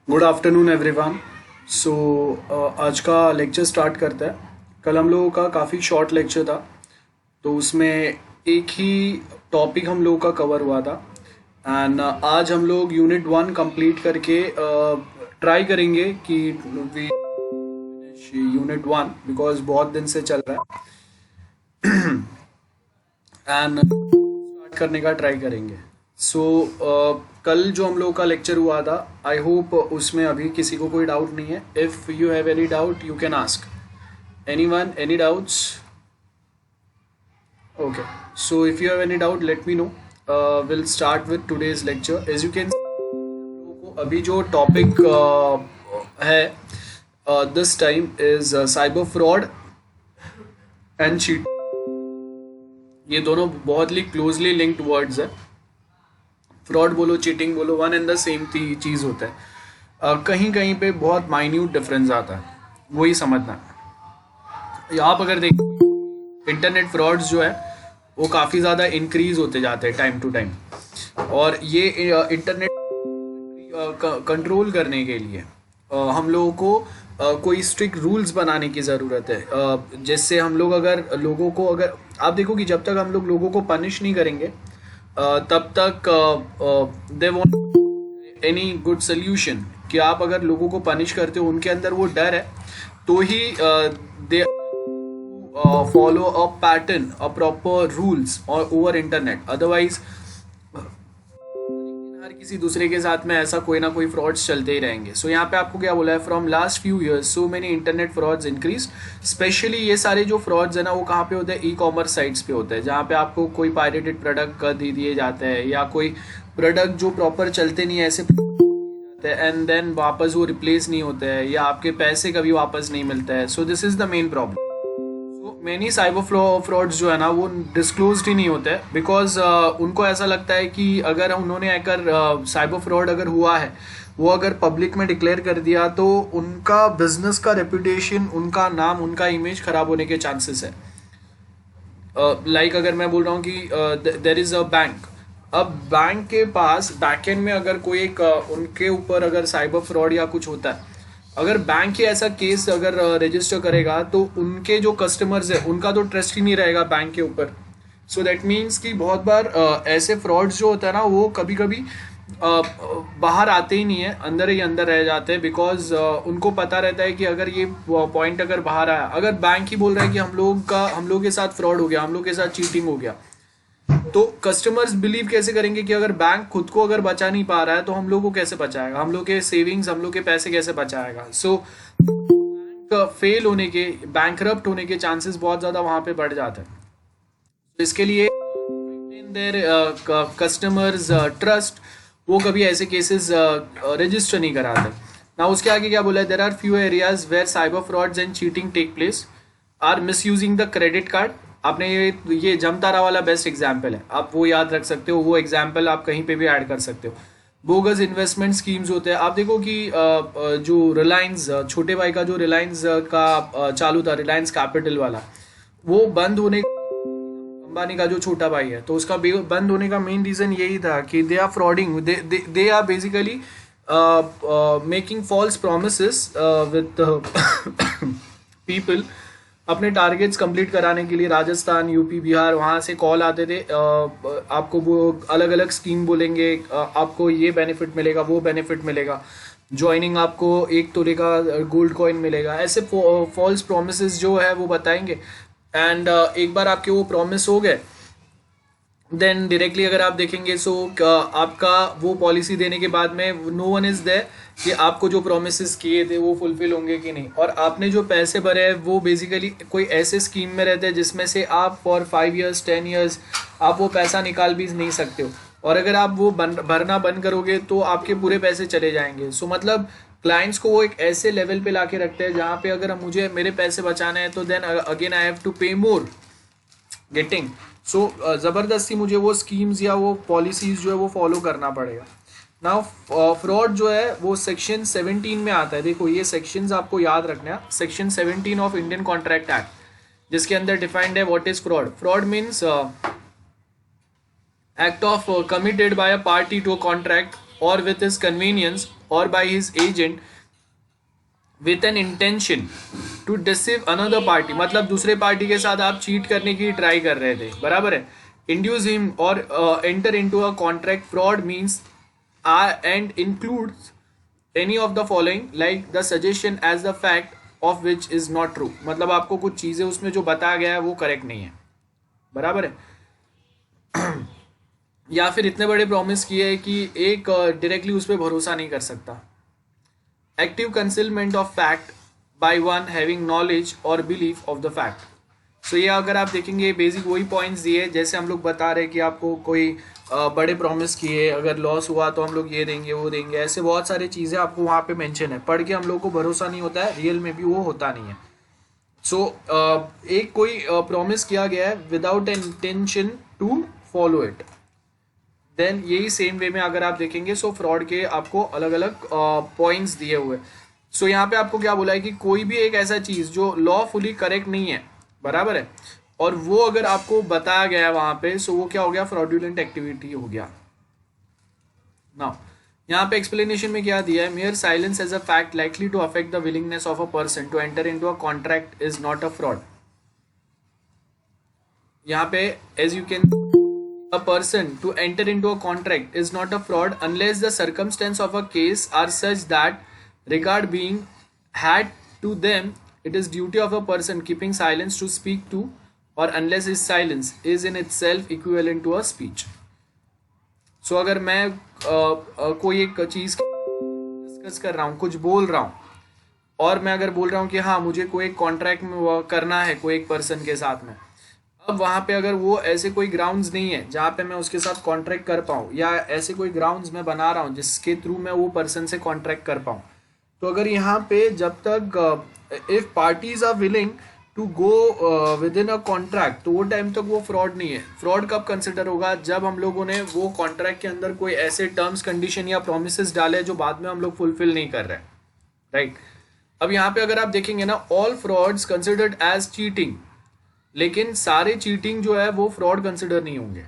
Good afternoon everyone. सो आज का lecture start करता है। कल हम लोगों का काफ़ी शॉर्ट लेक्चर था, तो उसमें एक ही टॉपिक हम लोगों का कवर हुआ था। एंड आज हम लोग यूनिट 1 कंप्लीट करके ट्राई करेंगे कि वी यूनिट 1 बिकॉज बहुत दिन से चल रहा है एंड स्टार्ट करने का ट्राई करेंगे। सो कल जो हम लोगों का लेक्चर हुआ था, आई होप उसमें अभी किसी को कोई डाउट नहीं है। If you have any doubt you can ask anyone, any doubts? Okay, so if you have any doubt let me know. Will start with today's lecture. As you can, अभी जो topic है this time is cyber fraud and cheat. ये दोनों बहुत ही closely linked words है। Fraud बोलो, cheating बोलो, वन एंड द सेम चीज़ होता है। कहीं कहीं पे बहुत माइन्यूट डिफरेंस आता है, वही समझना है। आप अगर देखें इंटरनेट फ्रॉड्स जो है वो काफ़ी ज़्यादा इंक्रीज होते जाते हैं टाइम टू टाइम, और ये इंटरनेट कंट्रोल करने के लिए हम लोगों को कोई स्ट्रिक्ट रूल्स बनाने की ज़रूरत है। जिससे हम लोग अगर आप देखो कि जब तक हम लोग लोगों को पनिश नहीं करेंगे तब तक they want any good solution. कि आप अगर लोगों को पनिश करते हो, उनके अंदर वो डर है, तो ही they follow a pattern, a proper rules और ओवर इंटरनेट। अदरवाइज हर किसी दूसरे के साथ में ऐसा कोई ना कोई फ्रॉड्स चलते ही रहेंगे। सो यहाँ पे आपको क्या बोला है, from last few years so many internet frauds increase. Specially ये सारे जो फ्रॉड्स है ना, वो कहाँ पे होते हैं? ई कॉमर्स साइट्स पे होते हैं, जहाँ पे आपको कोई पायरेटेड प्रोडक्ट कर दे दिए जाते हैं, या कोई प्रोडक्ट जो प्रॉपर चलते नहीं है ऐसे एंड देन वापस वो रिप्लेस नहीं होते हैं, या आपके पैसे कभी वापस नहीं मिलते हैं। So this is the main problem. Many cyber frauds जो है ना वो डिस्क्लोज्ड ही नहीं होते हैं, बिकॉज उनको ऐसा लगता है कि अगर उन्होंने अगर साइबर फ्रॉड अगर हुआ है, वो अगर पब्लिक में डिक्लेयर कर दिया, तो उनका बिजनेस का रेपुटेशन, उनका नाम, उनका इमेज खराब होने के चांसेस है। लाइक अगर मैं बोल रहा हूँ कि देर इज अ बैंक, अब बैंक के पास बैकएंड में अगर कोई एक उनके ऊपर अगर साइबर फ्रॉड या कुछ होता है, अगर बैंक ही ऐसा केस अगर रजिस्टर करेगा, तो उनके जो कस्टमर्स है उनका तो ट्रस्ट ही नहीं रहेगा बैंक के ऊपर। सो दैट मीन्स कि बहुत बार ऐसे फ्रॉड्स जो होता है ना, वो कभी कभी बाहर आते ही नहीं है, अंदर ही अंदर रह जाते हैं। बिकॉज उनको पता रहता है कि अगर ये पॉइंट अगर बाहर आया, अगर बैंक ही बोल रहा है कि हम लोग के साथ फ्रॉड हो गया, हम लोग के साथ चीटिंग हो गया, तो कस्टमर्स बिलीव कैसे करेंगे कि अगर बैंक खुद को अगर बचा नहीं पा रहा है, तो हम लोग को कैसे बचाएगा? हम लोग के सेविंग्स, हम लोग के पैसे कैसे बचाएगा? सो बैंक फेल होने के, बैंकरप्ट होने के चांसेस बहुत ज़्यादा वहाँ पे बढ़ जाते हैं। तो इसके लिए देयर कस्टमर्स ट्रस्ट, वो कभी ऐसे केसेस रजिस्टर नहीं कराते ना। उसके आगे क्या बोला है? There are few areas where cyber frauds and cheating take place are misusing the credit card. आपने ये जमतारा वाला बेस्ट एग्जाम्पल है, आप वो याद रख सकते हो। वो एग्जाम्पल आप कहीं पे भी ऐड कर सकते हो। बोगस इन्वेस्टमेंट स्कीम्स होते हैं। आप देखो कि जो रिलायंस, छोटे भाई का जो रिलायंस का चालू था, रिलायंस कैपिटल वाला, वो बंद होने, अंबानी का जो छोटा भाई है, तो उसका बंद होने का मेन रीजन यही था कि they are frauding, they are basically making false promises with people अपने टारगेट्स कंप्लीट कराने के लिए। राजस्थान, यूपी, बिहार, वहाँ से कॉल आते थे, आपको वो अलग अलग स्कीम बोलेंगे, आपको ये बेनिफिट मिलेगा, वो बेनिफिट मिलेगा, ज्वाइनिंग आपको 1 तोले का गोल्ड कॉइन मिलेगा, ऐसे फॉल्स प्रोमिसेस जो है वो बताएंगे। एंड एक बार आपके वो प्रॉमिस हो गए, देन डायरेक्टली अगर आप देखेंगे, सो आपका वो पॉलिसी देने के बाद में नो वन इज देयर कि आपको जो प्रोमिस किए थे वो फुलफिल होंगे कि नहीं, और आपने जो पैसे भरे हैं वो बेसिकली कोई ऐसे स्कीम में रहते हैं जिसमें से आप फॉर 5 ईयर्स 10 ईयर्स आप वो पैसा निकाल भी नहीं सकते हो, और अगर आप वो भरना बंद करोगे तो आपके पूरे पैसे चले जाएंगे। सो मतलब क्लाइंट्स को वो एक ऐसे लेवल पे लाके रखते हैं जहाँ पे अगर मुझे मेरे पैसे बचाने हैं, तो then again I have to pay more getting. सो ज़बरदस्ती मुझे वो स्कीम्स या वो पॉलिसीज जो है वो फॉलो करना पड़ेगा। नाउ फ्रॉड जो है वो सेक्शन 17 में आता है। देखो ये सेक्शंस आपको याद रखना है। Section 17 of Indian contract act, जिसके अंदर डिफाइंड है what is fraud. Fraud means act of committed by a party to a contract or with his convenience or by his agent with an intention to deceive another party, मतलब दूसरे party के साथ आप cheat करने की try कर रहे थे, बराबर है. induce him or enter into a contract. Fraud means and includes any of the following like the suggestion as the fact of which is not true, मतलब आपको कुछ चीज़ें उसमें जो बताया गया है वो करेक्ट नहीं है, बराबर है. या फिर इतने बड़े प्रॉमिस किए है कि एक डायरेक्टली उस पर भरोसा नहीं कर सकता. Active concealment of fact by one having knowledge और बिलीफ ऑफ द फैक्ट. सो ये अगर आप देखेंगे बेसिक वही पॉइंट्स दिए जैसे हम लोग बता रहे हैं कि आपको कोई बड़े प्रॉमिस किए, अगर लॉस हुआ तो हम लोग ये देंगे वो देंगे, ऐसे बहुत सारी चीज़ें आपको वहाँ पे मेंशन है. पढ़ के हम लोग को भरोसा नहीं होता है, रियल में भी वो होता नहीं है. सो एक कोई प्रॉमिस किया गया है without an intention to follow it, then यही सेम वे में अगर आप देखेंगे सो फ्रॉड के आपको अलग अलग पॉइंट्स दिए हुए. सो यहाँ पे आपको क्या बोला है कि कोई भी एक ऐसा चीज़ जो लॉफुली करेक्ट नहीं है, बराबर है, और वो अगर आपको बताया गया है वहाँ पे, सो वो क्या हो गया, फ्रॉडुलेंट एक्टिविटी हो गया. नाउ यहाँ पे एक्सप्लेनेशन में क्या दिया है, mere silence as a fact likely to affect the willingness of a person to enter into a contract is not a fraud. यहाँ पे as you can a person to enter into a contract is not a fraud unless the circumstance of a case are such that regard being had to them, it is duty of a person keeping silence to speak to, or unless his silence is in itself equivalent to a speech. So अगर मैं कोई एक चीज़ discuss कर रहा हूँ, कुछ बोल रहा हूँ, और मैं अगर बोल रहा हूँ कि हाँ मुझे कोई एक कॉन्ट्रैक्ट में करना है कोई एक पर्सन के साथ में, अब वहाँ पे अगर वो ऐसे कोई ग्राउंड्स नहीं है जहाँ पे मैं उसके साथ कॉन्ट्रैक्ट कर पाऊँ, या ऐसे कोई ग्राउंड्स मैं बना रहा हूँ जिसके थ्रू मैं वो पर्सन से कॉन्ट्रैक्ट कर पाऊँ, तो अगर यहाँ पे जब तक if parties are willing to go with in a contract, तो वो टाइम तक वो फ्रॉड नहीं है. फ्रॉड कब कंसिडर होगा, जब हम लोगों ने वो कॉन्ट्रैक्ट के अंदर कोई ऐसे टर्म्स कंडीशन या प्रोमिस डाले जो बाद में हम लोग फुलफिल नहीं कर रहे, राइट. अब यहाँ पे अगर आप देखेंगे ना, all frauds considered as cheating, लेकिन सारे चीटिंग जो है वो फ्रॉड कंसिडर नहीं होंगे.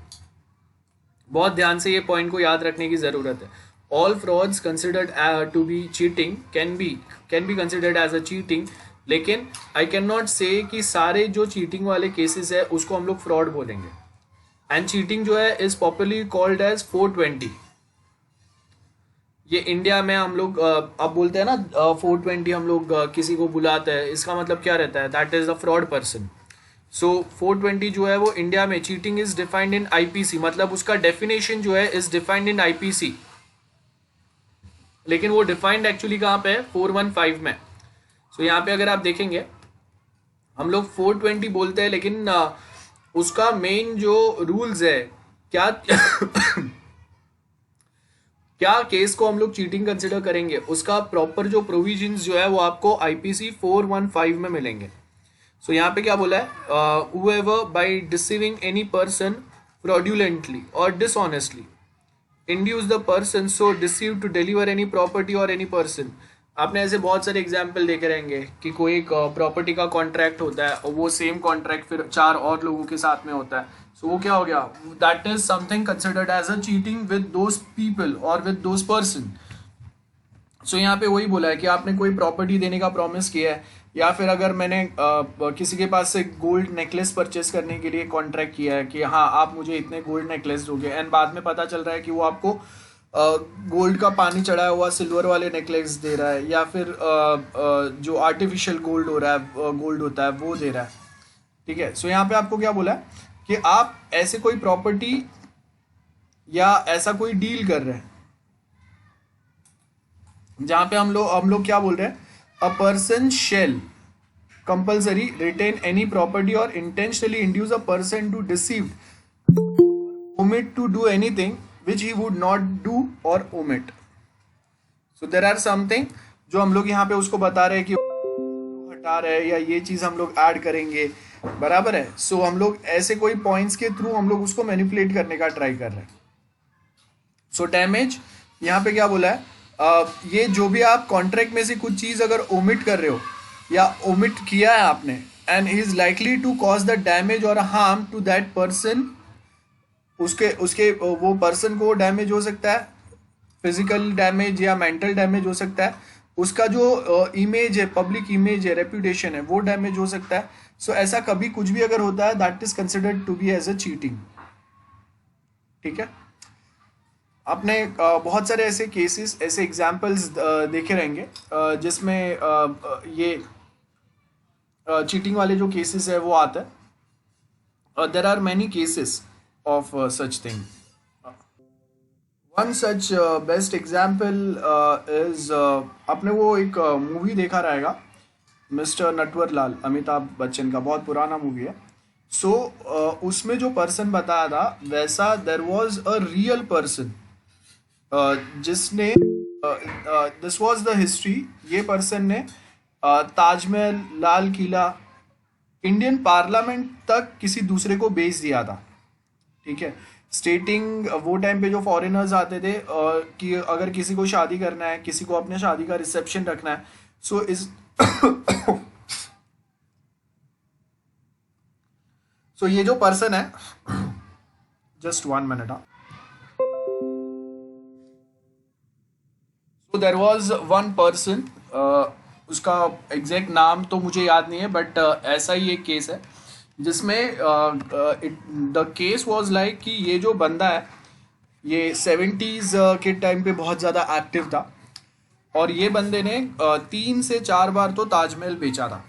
बहुत ध्यान से ये पॉइंट को याद रखने की ज़रूरत है. All frauds considered to be cheating can be considered as a cheating, लेकिन आई कैन नॉट से कि सारे जो चीटिंग वाले केसेस है उसको हम लोग फ्रॉड बोलेंगे. एंड चीटिंग जो है इज पॉपुलरली कॉल्ड एज 420. ये इंडिया में हम लोग अब बोलते हैं ना 420, हम लोग किसी को बुलाते हैं, इसका मतलब क्या रहता है, that is the fraud person. So 420 जो है वो इंडिया में cheating is defined in IPC, मतलब उसका डेफिनेशन जो है इज डिफाइंड इन आईपीसी, लेकिन वो डिफाइंड एक्चुअली कहाँ पे है, 415 में. सो यहाँ पे अगर आप देखेंगे हम लोग 420 बोलते हैं, लेकिन उसका मेन जो रूल्स है, क्या क्या केस को हम लोग चीटिंग कंसिडर करेंगे, उसका प्रॉपर जो प्रोविजंस जो है वो आपको आईपीसी 415 में मिलेंगे. सो यहाँ पे क्या बोला है, whoever by deceiving any person fraudulently or dishonestly induce the person so deceived to deliver any property or any person. आपने ऐसे बहुत सारे एग्जाम्पल देखे रहेंगे कि कोई एक प्रॉपर्टी का कॉन्ट्रैक्ट होता है और वो सेम कॉन्ट्रैक्ट फिर 4 और लोगों के साथ में होता है. सो वो क्या हो गया, that is something considered as a cheating with those people और विद दोज पर्सन. सो यहाँ पे वही बोला है कि आपने कोई प्रॉपर्टी देने का प्रॉमिस किया है, या फिर अगर मैंने किसी के पास से गोल्ड नेकलेस परचेस करने के लिए कॉन्ट्रैक्ट किया है कि हाँ आप मुझे इतने गोल्ड नेकलेस दोगे, एंड बाद में पता चल रहा है कि वो आपको गोल्ड का पानी चढ़ाया हुआ सिल्वर वाले नेकलेस दे रहा है, या फिर जो आर्टिफिशियल गोल्ड हो रहा है, गोल्ड होता है वो दे रहा है. ठीक है. सो यहाँ पे आपको क्या बोला है कि आप ऐसे कोई प्रॉपर्टी या ऐसा कोई डील कर रहे हैं जहाँ पे हम लोग क्या बोल रहे हैं, a person shall compulsory retain any property or intentionally induce a person to deceive, omit to do anything which he would not do or omit. So there are something जो हम लोग यहाँ पे उसको बता रहे हैं कि हटा रहे हैं या ये चीज़ हम लोग ऐड करेंगे, बराबर है. सो हम लोग ऐसे कोई पॉइंट्स के थ्रू हम लोग उसको मैनिपुलेट करने का ट्राई कर रहे हैं. सो डैमेज यहाँ पे क्या बोला है, ये जो भी आप कॉन्ट्रैक्ट में से कुछ चीज़ अगर ओमिट कर रहे हो या ओमिट किया है आपने, and he is likely to cause the damage और हार्म टू दैट पर्सन, उसके वो पर्सन को डैमेज हो सकता है, फिजिकल डैमेज या मेंटल डैमेज हो सकता है, उसका जो इमेज है, पब्लिक इमेज है, रेप्यूटेशन है, वो डैमेज हो सकता है। सो ऐसा कभी कुछ भी अगर होता है that is considered to be as a cheating. ठीक है, आपने बहुत सारे ऐसे केसेस, ऐसे एग्जाम्पल्स देखे रहेंगे जिसमें ये चीटिंग वाले जो केसेस है वो आता है। There are many cases of such thing. One such best example is, आपने वो एक मूवी देखा रहेगा मिस्टर नटवरलाल, अमिताभ बच्चन का, बहुत पुराना मूवी है। सो उसमें जो पर्सन बताया था वैसा there was a real person जिसने, दिस वॉज द हिस्ट्री, ये पर्सन ने ताजमहल, लाल किला, इंडियन पार्लियामेंट तक किसी दूसरे को बेच दिया था। ठीक है, स्टेटिंग वो टाइम पे जो फॉरेनर्स आते थे कि अगर किसी को शादी करना है, किसी को अपने शादी का रिसेप्शन रखना है, सो इस सो ये जो पर्सन है, just 1 minute, so there was one person, उसका एग्जैक्ट नाम तो मुझे याद नहीं है, बट ऐसा ही एक केस है जिसमें द केस वॉज लाइक कि ये जो बंदा है ये 70s के टाइम पे बहुत ज़्यादा एक्टिव था, और ये बंदे ने 3 से 4 बार तो ताजमहल बेचा था।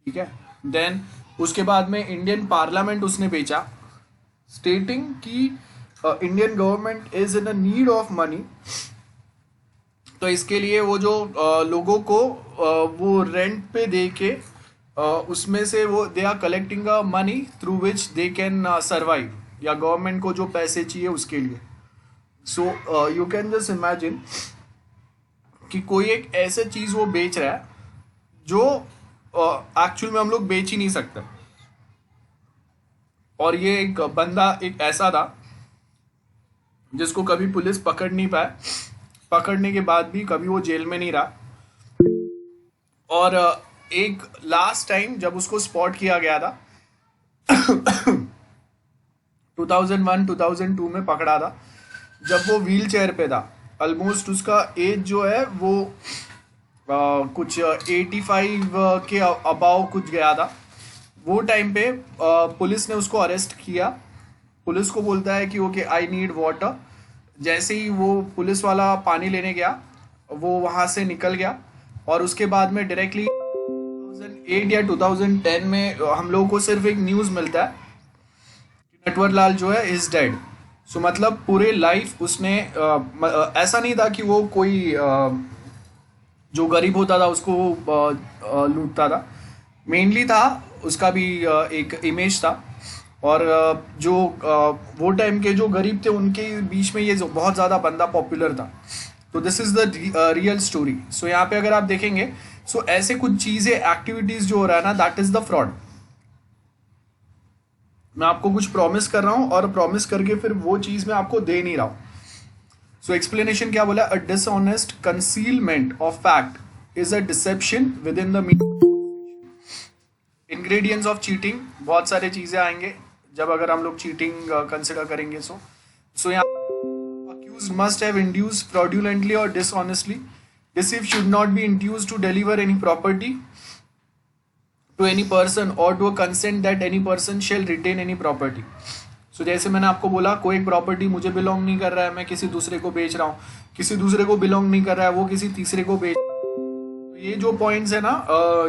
ठीक है, देन उसके बाद में इंडियन पार्लियामेंट उसने बेचा, स्टेटिंग कि Indian government is in a need of money. तो इसके लिए वो जो लोगों को वो रेंट पे दे के उसमें से वो they are collecting a money through which they can survive, या गवर्नमेंट को जो पैसे चाहिए उसके लिए। So you can just imagine कि कोई एक ऐसे चीज़ वो बेच रहा है जो एक्चुअल में हम लोग बेच ही नहीं सकते। और ये एक बंदा एक ऐसा था जिसको कभी पुलिस पकड़ नहीं पाए, पकड़ने के बाद भी कभी वो जेल में नहीं रहा। और एक लास्ट टाइम जब उसको स्पॉट किया गया था 2001-2002 में पकड़ा था, जब वो व्हील चेयर पे था। ऑलमोस्ट उसका एज जो है वो कुछ 85 के अबाव कुछ गया था। वो टाइम पे पुलिस ने उसको अरेस्ट किया। पुलिस को बोलता है कि ओके आई नीड वाटर। जैसे ही वो पुलिस वाला पानी लेने गया, वो वहाँ से निकल गया, और उसके बाद में डायरेक्टली 2008 या 2010 में हम लोगों को सिर्फ एक न्यूज़ मिलता है कि नटवरलाल जो है इज डेड। सो मतलब पूरे लाइफ उसने ऐसा नहीं था कि वो कोई जो गरीब होता था उसको लूटता था, मेनली था उसका भी एक इमेज था। और जो वो टाइम के जो गरीब थे उनके बीच में ये बहुत ज़्यादा बंदा पॉपुलर था। तो this is the real story. So यहाँ पे अगर आप देखेंगे, सो ऐसे कुछ चीज़ें, एक्टिविटीज़ जो हो रहा है ना, दैट इज़ द फ्रॉड। मैं आपको कुछ प्रॉमिस कर रहा हूँ और प्रॉमिस करके फिर वो चीज़ मैं आपको दे नहीं रहा हूँ। सो एक्सप्लेनेशन क्या बोला, a dishonest concealment of fact is a deception within the meaning. Ingredients of cheating, बहुत सारे चीज़ें आएंगे जब अगर हम लोग चीटिंग कंसिडर करेंगे। सो यहाँ accused must have induced fraudulently or dishonestly. Deceive should not be induced to deliver any property to any person or to a consent that any person shall retain any property. So जैसे मैंने आपको बोला, कोई property मुझे belong नहीं कर रहा है, मैं किसी दूसरे को बेच रहा हूँ, किसी दूसरे को बिलोंग नहीं कर रहा है, वो किसी तीसरे को बेच। ये जो पॉइंट्स है ना,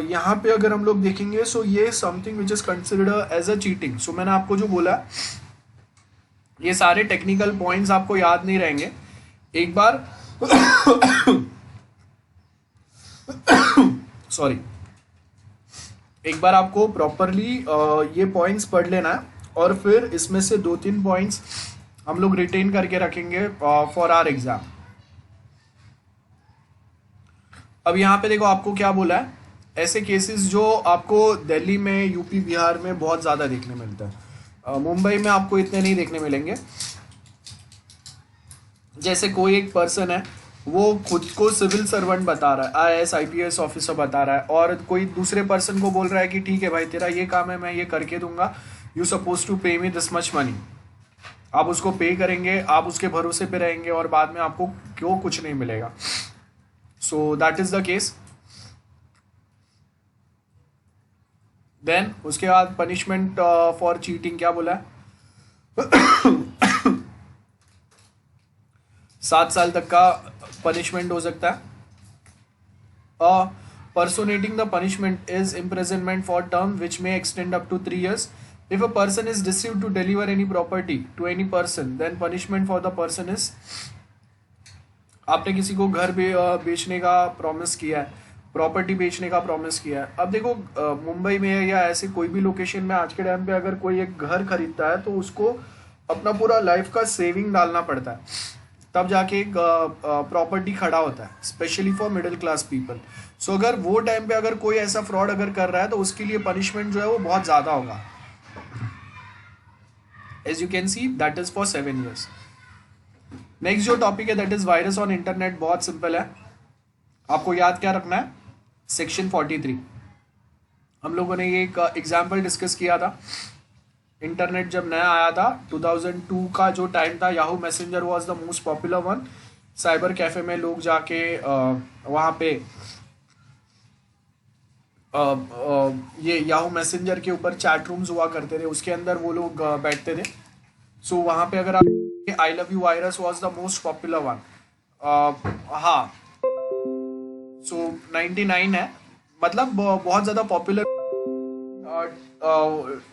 यहाँ पे अगर हम लोग देखेंगे, सो ये something which is considered as a cheating. So मैंने आपको जो बोला, ये सारे टेक्निकल पॉइंट्स आपको याद नहीं रहेंगे। एक बार सॉरी, एक बार आपको प्रॉपरली ये पॉइंट्स पढ़ लेना है, और फिर इसमें से 2-3 पॉइंट्स हम लोग रिटेन करके रखेंगे फॉर आवर एग्जाम। अब यहाँ पे देखो आपको क्या बोला है, ऐसे केसेस जो आपको दिल्ली में, यूपी, बिहार में बहुत ज़्यादा देखने मिलता है। मुंबई में आपको इतने नहीं देखने मिलेंगे। जैसे कोई एक पर्सन है, वो खुद को सिविल सर्वेंट बता रहा है, आईएएस आईपीएस ऑफिसर बता रहा है, और कोई दूसरे पर्सन को बोल रहा है कि ठीक है भाई तेरा ये काम है, मैं ये करके दूंगा, यू सपोज टू पे मी दिस मच मनी। आप उसको पे करेंगे, आप उसके भरोसे पे रहेंगे और बाद में आपको क्यों कुछ नहीं मिलेगा. So that is the case. Then उसके बाद पनिशमेंट फॉर चीटिंग क्या बोला है? 7 साल तक का पनिशमेंट हो सकता है. Personating the punishment is imprisonment for term which may extend up to 3 years. If a person is deceived to deliver any property to any person, then punishment for the person is, आपने किसी को घर बेचने का promise किया है, property बेचने का प्रॉमिस किया है. अब देखो मुंबई में या ऐसे कोई भी लोकेशन में आज के टाइम पे अगर कोई एक घर खरीदता है तो उसको अपना पूरा लाइफ का सेविंग डालना पड़ता है, तब जाके एक प्रॉपर्टी खड़ा होता है, specially for middle class people. So अगर वो टाइम पे अगर कोई ऐसा फ्रॉड अगर कर रहा है तो उसके लिए पनिशमेंट जो है वो बहुत ज़्यादा होगा. As you can see that is for 7 years. Next जो टॉपिक है that is virus on internet. बहुत सिंपल है, आपको याद क्या रखना है? सेक्शन 43. हम लोगों ने ये एक एग्जाम्पल डिस्कस किया था. इंटरनेट जब नया आया था 2002 का जो टाइम था, Yahoo messenger was the most popular one. Cyber cafe में लोग जाके वहाँ पे ये याहू मैसेंजर के ऊपर चैट रूम्स हुआ करते थे, उसके अंदर वो लोग बैठते थे. सो वहाँ पे अगर आप I love you virus was the most popular one. हाँ, सो 99 है, मतलब बहुत ज़्यादा पॉपुलर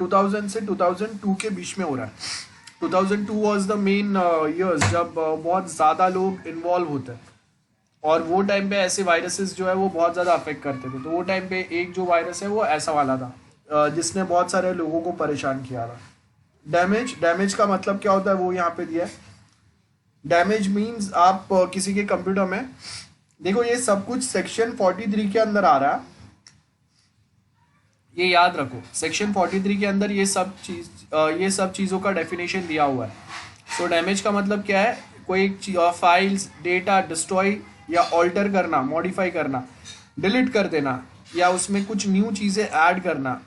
2000 से 2002 के बीच में हो रहा है. 2002 वॉज द मेन ईयर्स जब बहुत ज़्यादा लोग इन्वॉल्व होते हैं और वो टाइम पे ऐसे वायरसेस जो है वो बहुत ज़्यादा अफेक्ट करते थे. तो वो टाइम पे एक जो वायरस है वो ऐसा वाला था जिसने बहुत सारे लोगों को परेशान किया था. डैमेज का मतलब क्या होता है वो यहाँ पे दिया है. डैमेज मीन्स आप किसी के कंप्यूटर में, देखो ये सब कुछ सेक्शन 43 के अंदर आ रहा है, ये याद रखो. सेक्शन 43 के अंदर ये सब चीज़ों का डेफिनेशन दिया हुआ है. सो डैमेज का मतलब क्या है? कोई फाइल्स, डेटा डिस्ट्रॉय या ऑल्टर करना, मॉडिफाई करना, डिलीट कर देना, या उसमें कुछ न्यू चीज़ें ऐड करना,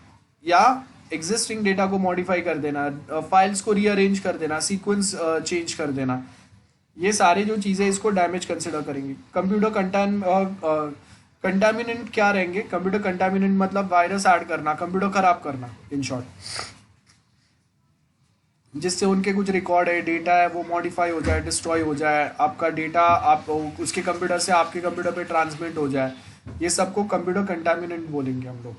या एग्जिस्टिंग डेटा को मॉडिफाई कर देना, फाइल्स को रीअरेंज कर देना, सीक्वेंस चेंज कर देना. ये सारे जो चीज़ें इसको डैमेज कंसिडर करेंगे. कंप्यूटर कंटामिनेंट क्या रहेंगे? कंप्यूटर कंटामिनेंट मतलब वायरस ऐड करना, कंप्यूटर खराब करना इन शॉर्ट, जिससे उनके कुछ रिकॉर्ड है, डेटा है, वो मॉडिफाई हो जाए, डिस्ट्रॉय हो जाए, आपका डेटा आप उसके कंप्यूटर से आपके कंप्यूटर पे ट्रांसमिट हो जाए. ये सबको कंप्यूटर कंटामिनेंट बोलेंगे हम लोग.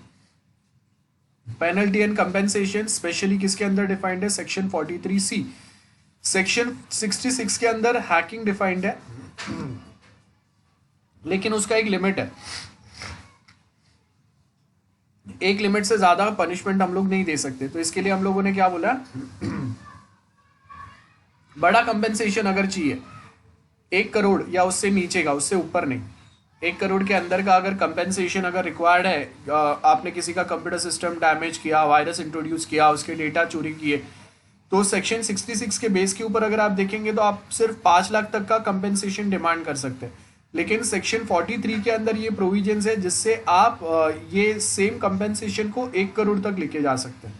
पेनल्टी एंड कंपेंसेशन स्पेशली किसके अंदर डिफाइंड है? Section 43C. सेक्शन 66 के अंदर हैकिंग डिफाइंड है, लेकिन उसका एक लिमिट है. एक लिमिट से ज्यादा पनिशमेंट हम लोग नहीं दे सकते. तो इसके लिए हम लोगों ने क्या बोला? बड़ा कंपेंसेशन अगर चाहिए 1 करोड़ या उससे नीचे का, उससे ऊपर नहीं, 1 करोड़ के अंदर का अगर कंपेंसेशन अगर रिक्वायर्ड है, आपने किसी का कंप्यूटर सिस्टम डैमेज किया, वायरस इंट्रोड्यूस किया, उसके डेटा चोरी किए, तो सेक्शन 66 के बेस के ऊपर अगर आप देखेंगे तो आप सिर्फ 5 लाख तक का कंपेंसेशन डिमांड कर सकते हैं. लेकिन सेक्शन 43 के अंदर ये प्रोविजंस है जिससे आप ये सेम कंपेंसेशन को 1 करोड़ तक लेके जा सकते हैं.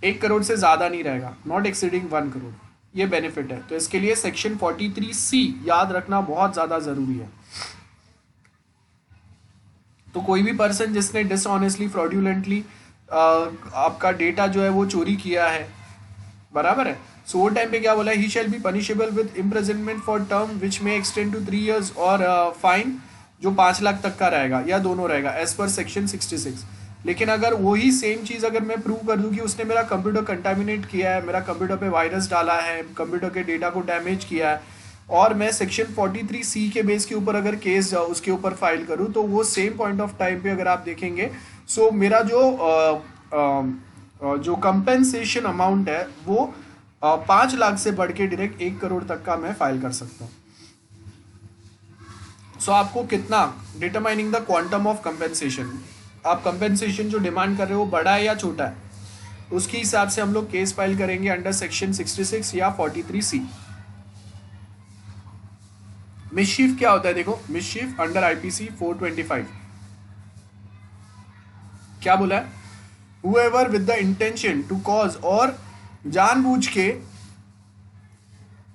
1 करोड़ से ज़्यादा नहीं रहेगा, नॉट एक्सीडिंग 1 करोड़. ये बेनिफिट है. तो इसके लिए सेक्शन 43C याद रखना बहुत ज़्यादा ज़रूरी है. तो कोई भी पर्सन जिसने डिसऑनेस्टली, फ्रॉड्यूलेंटली आपका डेटा जो है वो चोरी किया है, बराबर है, सो वो टाइम पे क्या बोला? He shall be punishable with imprisonment for term which may extend to 3 years और फाइन जो 5 लाख तक का रहेगा या दोनों रहेगा एज पर सेक्शन 66. लेकिन अगर वही सेम चीज़ अगर मैं प्रूव कर दूं कि उसने मेरा कंप्यूटर कंटामिनेट किया है, मेरा कंप्यूटर पे वायरस डाला है, कंप्यूटर के डेटा को डैमेज किया है, और मैं सेक्शन 43C के बेस के ऊपर अगर केस उसके ऊपर फाइल करूं, तो वो सेम पॉइंट ऑफ टाइम पे अगर आप देखेंगे, सो मेरा जो कंपेंसेशन अमाउंट है वो 5 लाख से बढ़ के डायरेक्ट 1 करोड़ तक का मैं फाइल कर सकता हूँ. सो आपको कितना, determining the quantum of compensation, आप कंपेंसेशन जो डिमांड कर रहे हो बड़ा है या छोटा है, उसके हिसाब से हम लोग केस फाइल करेंगे अंडर सेक्शन 66 या 43C. मिसशीफ क्या होता है? देखो, मिसशीफ अंडर IPC 425 क्या बोला है? Whoever with the intention to cause, और जानबूझ के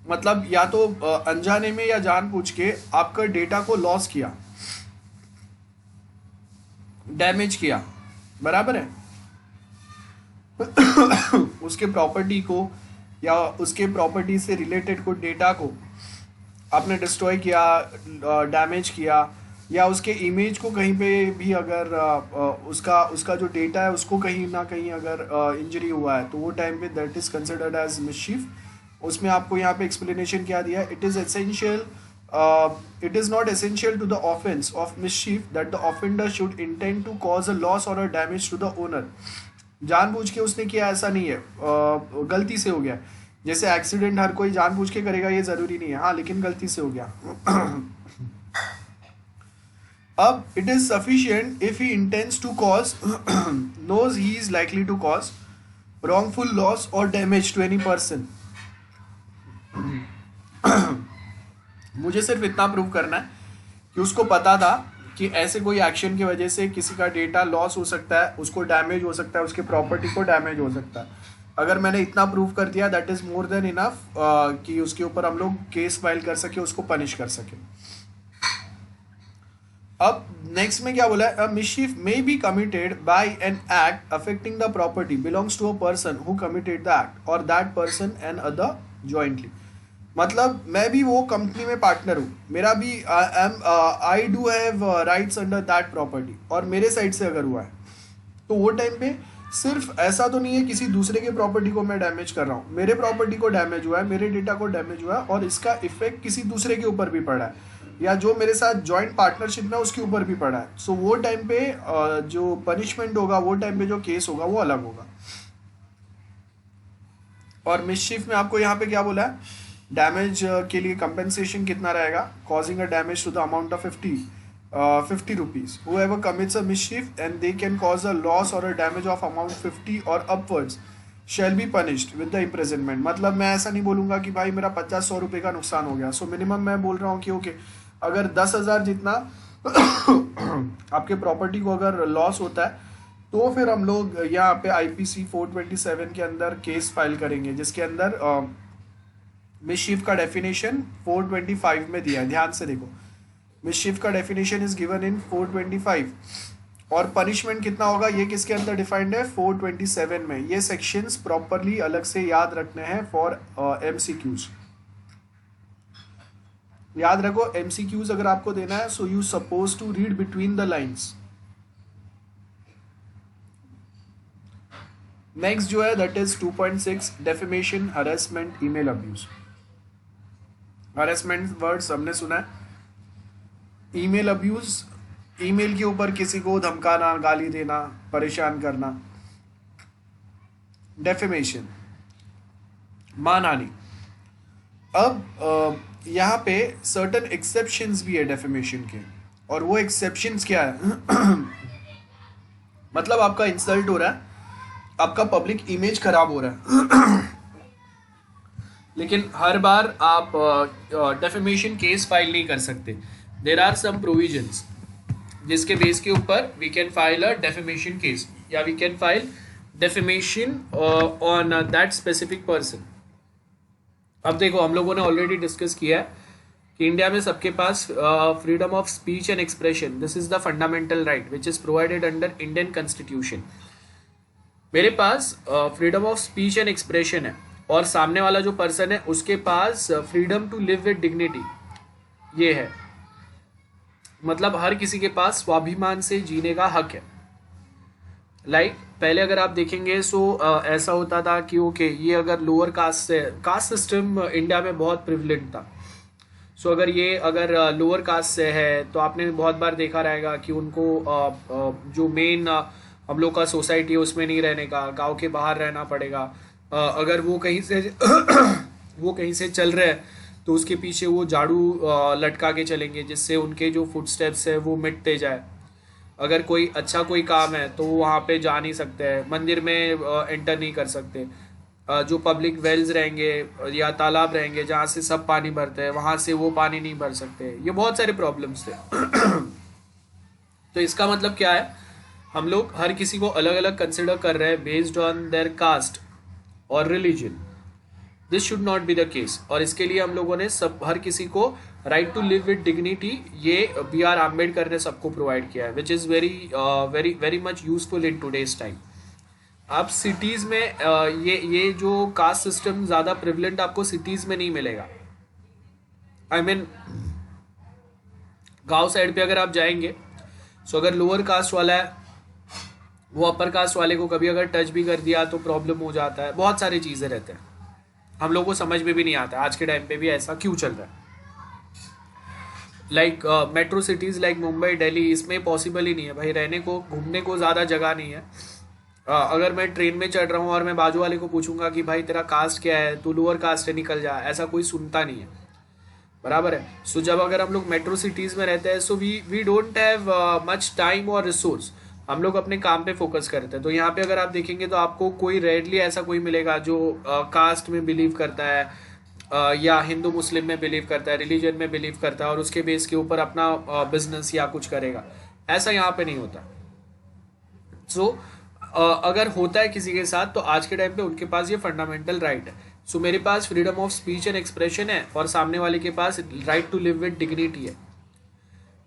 मतलब या तो अनजाने में या जानबूझ के आपका डेटा को लॉस किया, डैमेज किया, बराबर है। उसके प्रॉपर्टी को या उसके प्रॉपर्टी से रिलेटेड को डेटा को आपने डिस्ट्रॉय किया, डैमेज किया, या उसके इमेज को कहीं पे भी अगर उसका उसका जो डेटा है उसको कहीं ना कहीं अगर इंजरी हुआ है, तो वो टाइम पे that is considered as mischief. उसमें आपको यहाँ पे एक्सप्लेनेशन क्या दिया है, it is essential, it is not essential to the offence of mischief that the offender should intend to cause a loss और a damage to the owner. जानबूझ के उसने किया ऐसा नहीं है, गलती से हो गया। जैसे एक्सीडेंट हर कोई जानबूझ के करेगा ये जरूरी नहीं है, हाँ, लेकिन गलती से हो गया। अब it is sufficient if he intends to cause knows he is likely to cause wrongful loss or damage to any person। मुझे सिर्फ इतना प्रूव करना है कि उसको पता था कि ऐसे कोई एक्शन की वजह से किसी का डेटा लॉस हो सकता है, उसको डैमेज हो सकता है, उसके प्रॉपर्टी को डैमेज हो सकता है। अगर मैंने इतना प्रूव कर दिया that is more than enough कि उसके ऊपर हम लोग केस फाइल कर सके, उसको पनिश कर सके। अब नेक्स्ट में क्या बोला है, a mischief may be committed by an act affecting the property belongs to a person who committed the act और that person and other jointly. मतलब मैं भी वो कंपनी में पार्टनर हूँ, मेरा भी I do have rights under that property, और मेरे साइड से अगर हुआ है तो वो टाइम पे सिर्फ ऐसा तो नहीं है किसी दूसरे के प्रॉपर्टी को मैं डैमेज कर रहा हूँ, मेरे प्रॉपर्टी को डैमेज हुआ है, मेरे डेटा को डैमेज हुआ है, और इसका इफेक्ट किसी दूसरे के ऊपर भी पड़ा है, या जो मेरे साथ जॉइंट पार्टनरशिप में उसके ऊपर भी पड़ा है। सो वो टाइम पे जो पनिशमेंट होगा, वो टाइम पे जो केस होगा वो अलग होगा। और मिसचीफ में आपको यहाँ पे क्या बोला है, डैमेज के लिए कंपेंसेशन कितना रहेगा, causing a damage to the amount of 50 rupees। Whoever commits a mischief and they can cause a loss or a damage of amount 50 or upwards shall be punished with the imprisonment। मतलब मैं ऐसा नहीं बोलूँगा कि भाई मेरा 50-100 रुपये का नुकसान हो गया, सो मिनिमम मैं बोल रहा हूँ कि ओके अगर 10,000 जितना आपके प्रॉपर्टी को अगर लॉस होता है तो फिर हम लोग यहाँ पे IPC 427 के अंदर केस फाइल करेंगे, जिसके अंदर मिसचीफ का डेफिनेशन 425 में दिया है। ध्यान से देखो, मिसचीफ का डेफिनेशन इज गिवन इन 425, और पनिशमेंट कितना होगा ये किसके अंदर डिफाइंड है, 427 में। ये सेक्शंस प्रॉपरली अलग से याद रखने हैं फॉर MCQs। याद रखो MCQs अगर आपको देना है so you suppose to read between the lines. Next जो है that is 2.6 defamation, harassment, email abuse. Harassment word सबने सुना है, ईमेल अब्यूज, ईमेल के ऊपर किसी को धमकाना, गाली देना, परेशान करना। डेफेमेशन, मानहानि। अब यहाँ पे सर्टन एक्सेप्शंस भी है डेफेमेशन के, और वो एक्सेप्शंस क्या है मतलब आपका इंसल्ट हो रहा है, आपका पब्लिक इमेज खराब हो रहा है लेकिन हर बार आप डेफेमेशन केस फाइल नहीं कर सकते। देर आर सम प्रोविजंस जिसके बेस के ऊपर we can file a defamation case, या we can file defamation on that specific person. अब देखो हम लोगों ने ऑलरेडी डिस्कस किया है कि इंडिया में सबके पास freedom of speech and expression, this is the fundamental right which is provided under Indian constitution. मेरे पास freedom of speech and expression है, और सामने वाला जो पर्सन है उसके पास freedom to live with dignity ये है। मतलब हर किसी के पास स्वाभिमान से जीने का हक है। लाइक पहले अगर आप देखेंगे सो ऐसा होता था कि ओके ये अगर लोअर कास्ट से, कास्ट सिस्टम इंडिया में बहुत प्रिविलेंट था, सो अगर ये अगर लोअर कास्ट से है तो आपने बहुत बार देखा रहेगा कि उनको जो मेन हम लोग का सोसाइटी है उसमें नहीं रहने का, गांव के बाहर रहना पड़ेगा। अगर वो कहीं से वो कहीं से चल रहे हैं तो उसके पीछे वो झाड़ू लटका के चलेंगे जिससे उनके जो फुटस्टेप्स है वो मिटते जाए। अगर कोई अच्छा कोई काम है तो वो वहाँ पे जा नहीं सकते हैं, मंदिर में एंटर नहीं कर सकते। जो पब्लिक वेल्स रहेंगे या तालाब रहेंगे जहाँ से सब पानी भरते हैं वहाँ से वो पानी नहीं भर सकते। ये बहुत सारे प्रॉब्लम्स थे। तो इसका मतलब क्या है, हम लोग हर किसी को अलग अलग कंसिडर कर रहे हैं बेस्ड ऑन देयर कास्ट और religion. This should not be the case. और इसके लिए हम लोगों ने सब हर किसी को right to live with dignity ये बी आर आम्बेडकर ने सबको प्रोवाइड किया है, which is very very very much useful in today's time. आप सिटीज़ में ये जो कास्ट सिस्टम ज़्यादा प्रिवलेंट आपको सिटीज़ में नहीं मिलेगा। आई मीन गांव साइड पे अगर आप जाएंगे, सो अगर लोअर कास्ट वाला है वो अपर कास्ट वाले को कभी अगर टच भी कर दिया तो प्रॉब्लम हो जाता है, बहुत सारी चीज़ें रहते हैं, हम लोग को समझ में भी नहीं आता आज के टाइम पे भी ऐसा क्यों चल रहा है। Like metro cities like Mumbai, Delhi, इसमें पॉसिबल ही नहीं है भाई, रहने को घूमने को ज़्यादा जगह नहीं है। अगर मैं ट्रेन में चढ़ रहा हूँ और मैं बाजू वाले को पूछूंगा कि भाई तेरा कास्ट क्या है, तू लोअर कास्ट है निकल जा, ऐसा कोई सुनता नहीं है, बराबर है। सो जब अगर हम लोग मेट्रो सिटीज़ में रहते हैं, so we don't have much time और रिसोर्स, हम लोग अपने काम पे फोकस करते हैं। तो यहाँ पे अगर आप देखेंगे तो आपको कोई रेयरली ऐसा कोई मिलेगा जो कास्ट में बिलीव करता है या हिंदू मुस्लिम में बिलीव करता है, रिलीजन में बिलीव करता है और उसके बेस के ऊपर अपना बिजनेस या कुछ करेगा, ऐसा यहाँ पे नहीं होता। सो अगर होता है किसी के साथ तो आज के टाइम पे उनके पास ये फंडामेंटल राइट है। सो मेरे पास freedom of speech and expression है और सामने वाले के पास right to live with dignity है।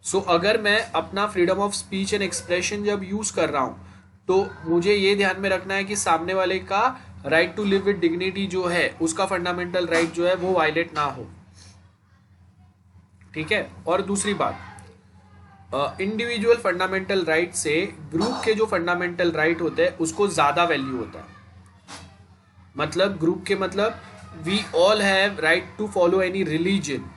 सो अगर मैं अपना freedom of speech and expression जब यूज कर रहा हूं तो मुझे ये ध्यान में रखना है कि सामने वाले का right to live with dignity जो है, उसका फंडामेंटल राइट जो है वो वायलेट ना हो, ठीक है। और दूसरी बात, इंडिविजुअल फंडामेंटल राइट से ग्रुप के जो फंडामेंटल राइट होते हैं उसको ज्यादा वैल्यू होता है। मतलब ग्रुप के मतलब we all have right to follow any religion,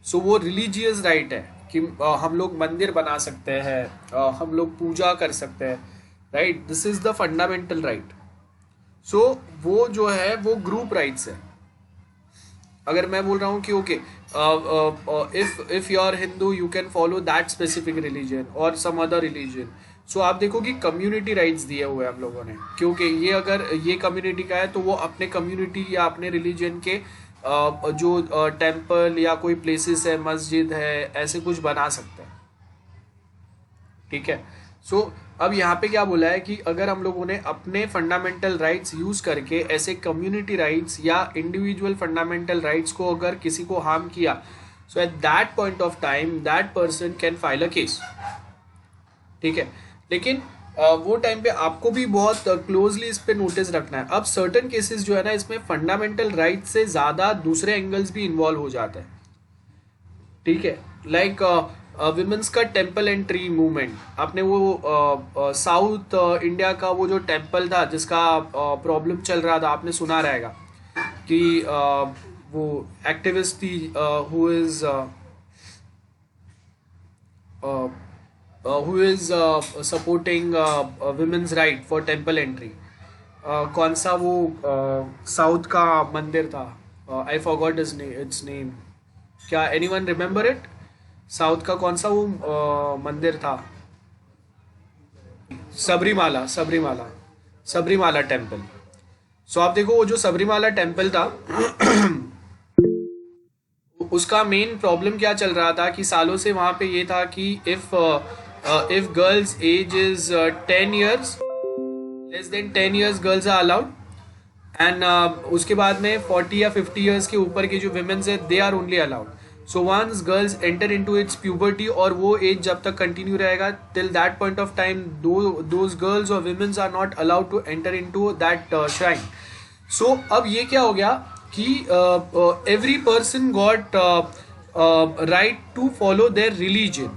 so वो रिलीजियस राइट है कि हम लोग मंदिर बना सकते हैं, हम लोग पूजा कर सकते हैं, right, this is the fundamental right. So वो जो है वो ग्रुप राइट्स है। अगर मैं बोल रहा हूँ कि okay if you are Hindu you can follow that specific religion और सम अदर रिलीजन, सो आप देखो कि कम्युनिटी राइट्स दिए हुए हैं हम लोगों ने, क्योंकि ये अगर ये कम्युनिटी का है तो वो अपने कम्युनिटी या अपने रिलीजन के जो टेम्पल या कोई प्लेसेस है, मस्जिद है, ऐसे कुछ बना सकते हैं, ठीक है। सो अब यहाँ पे क्या बोला है कि अगर हम लोगों ने अपने फंडामेंटल राइट्स यूज करके ऐसे कम्युनिटी राइट्स या इंडिविजुअल फंडामेंटल राइट्स को अगर किसी को हार्म किया, so at that point of time that person can file a case, ठीक है। लेकिन वो टाइम पे आपको भी बहुत क्लोजली इस पे नोटिस रखना है। अब सर्टेन केसेस जो है ना, इसमें फंडामेंटल राइट से ज़्यादा दूसरे एंगल्स भी इन्वॉल्व हो जाते हैं, ठीक है। लाइक विमेंस का टेम्पल एंड ट्री मूवमेंट, आपने वो साउथ इंडिया का वो जो टेम्पल था जिसका प्रॉब्लम चल रहा था, आपने सुना रहेगा कि वो एक्टिविस्ट थी who is supporting women's right for temple entry. कौन सा वो साउथ का मंदिर था, आई फॉरगॉट इट्स नेम, क्या एनीवन रिमेम्बर इट? साउथ का कौन सा वो मंदिर था? सबरीमाला टेम्पल। सो आप देखो वो जो सबरीमाला टेम्पल था उसका मेन प्रॉब्लम क्या चल रहा था कि सालों से वहां पे ये था कि if girls age is 10 years, less than 10 years girls are allowed, and उसके बाद में 40 या 50 years के ऊपर की जो विमेन्स है they are only allowed. So once girls enter into its puberty, और वो एज जब तक कंटिन्यू रहेगा till that point of time those girls और womens are not allowed to enter into that shrine. So अब ये क्या हो गया कि every person got right to follow their religion,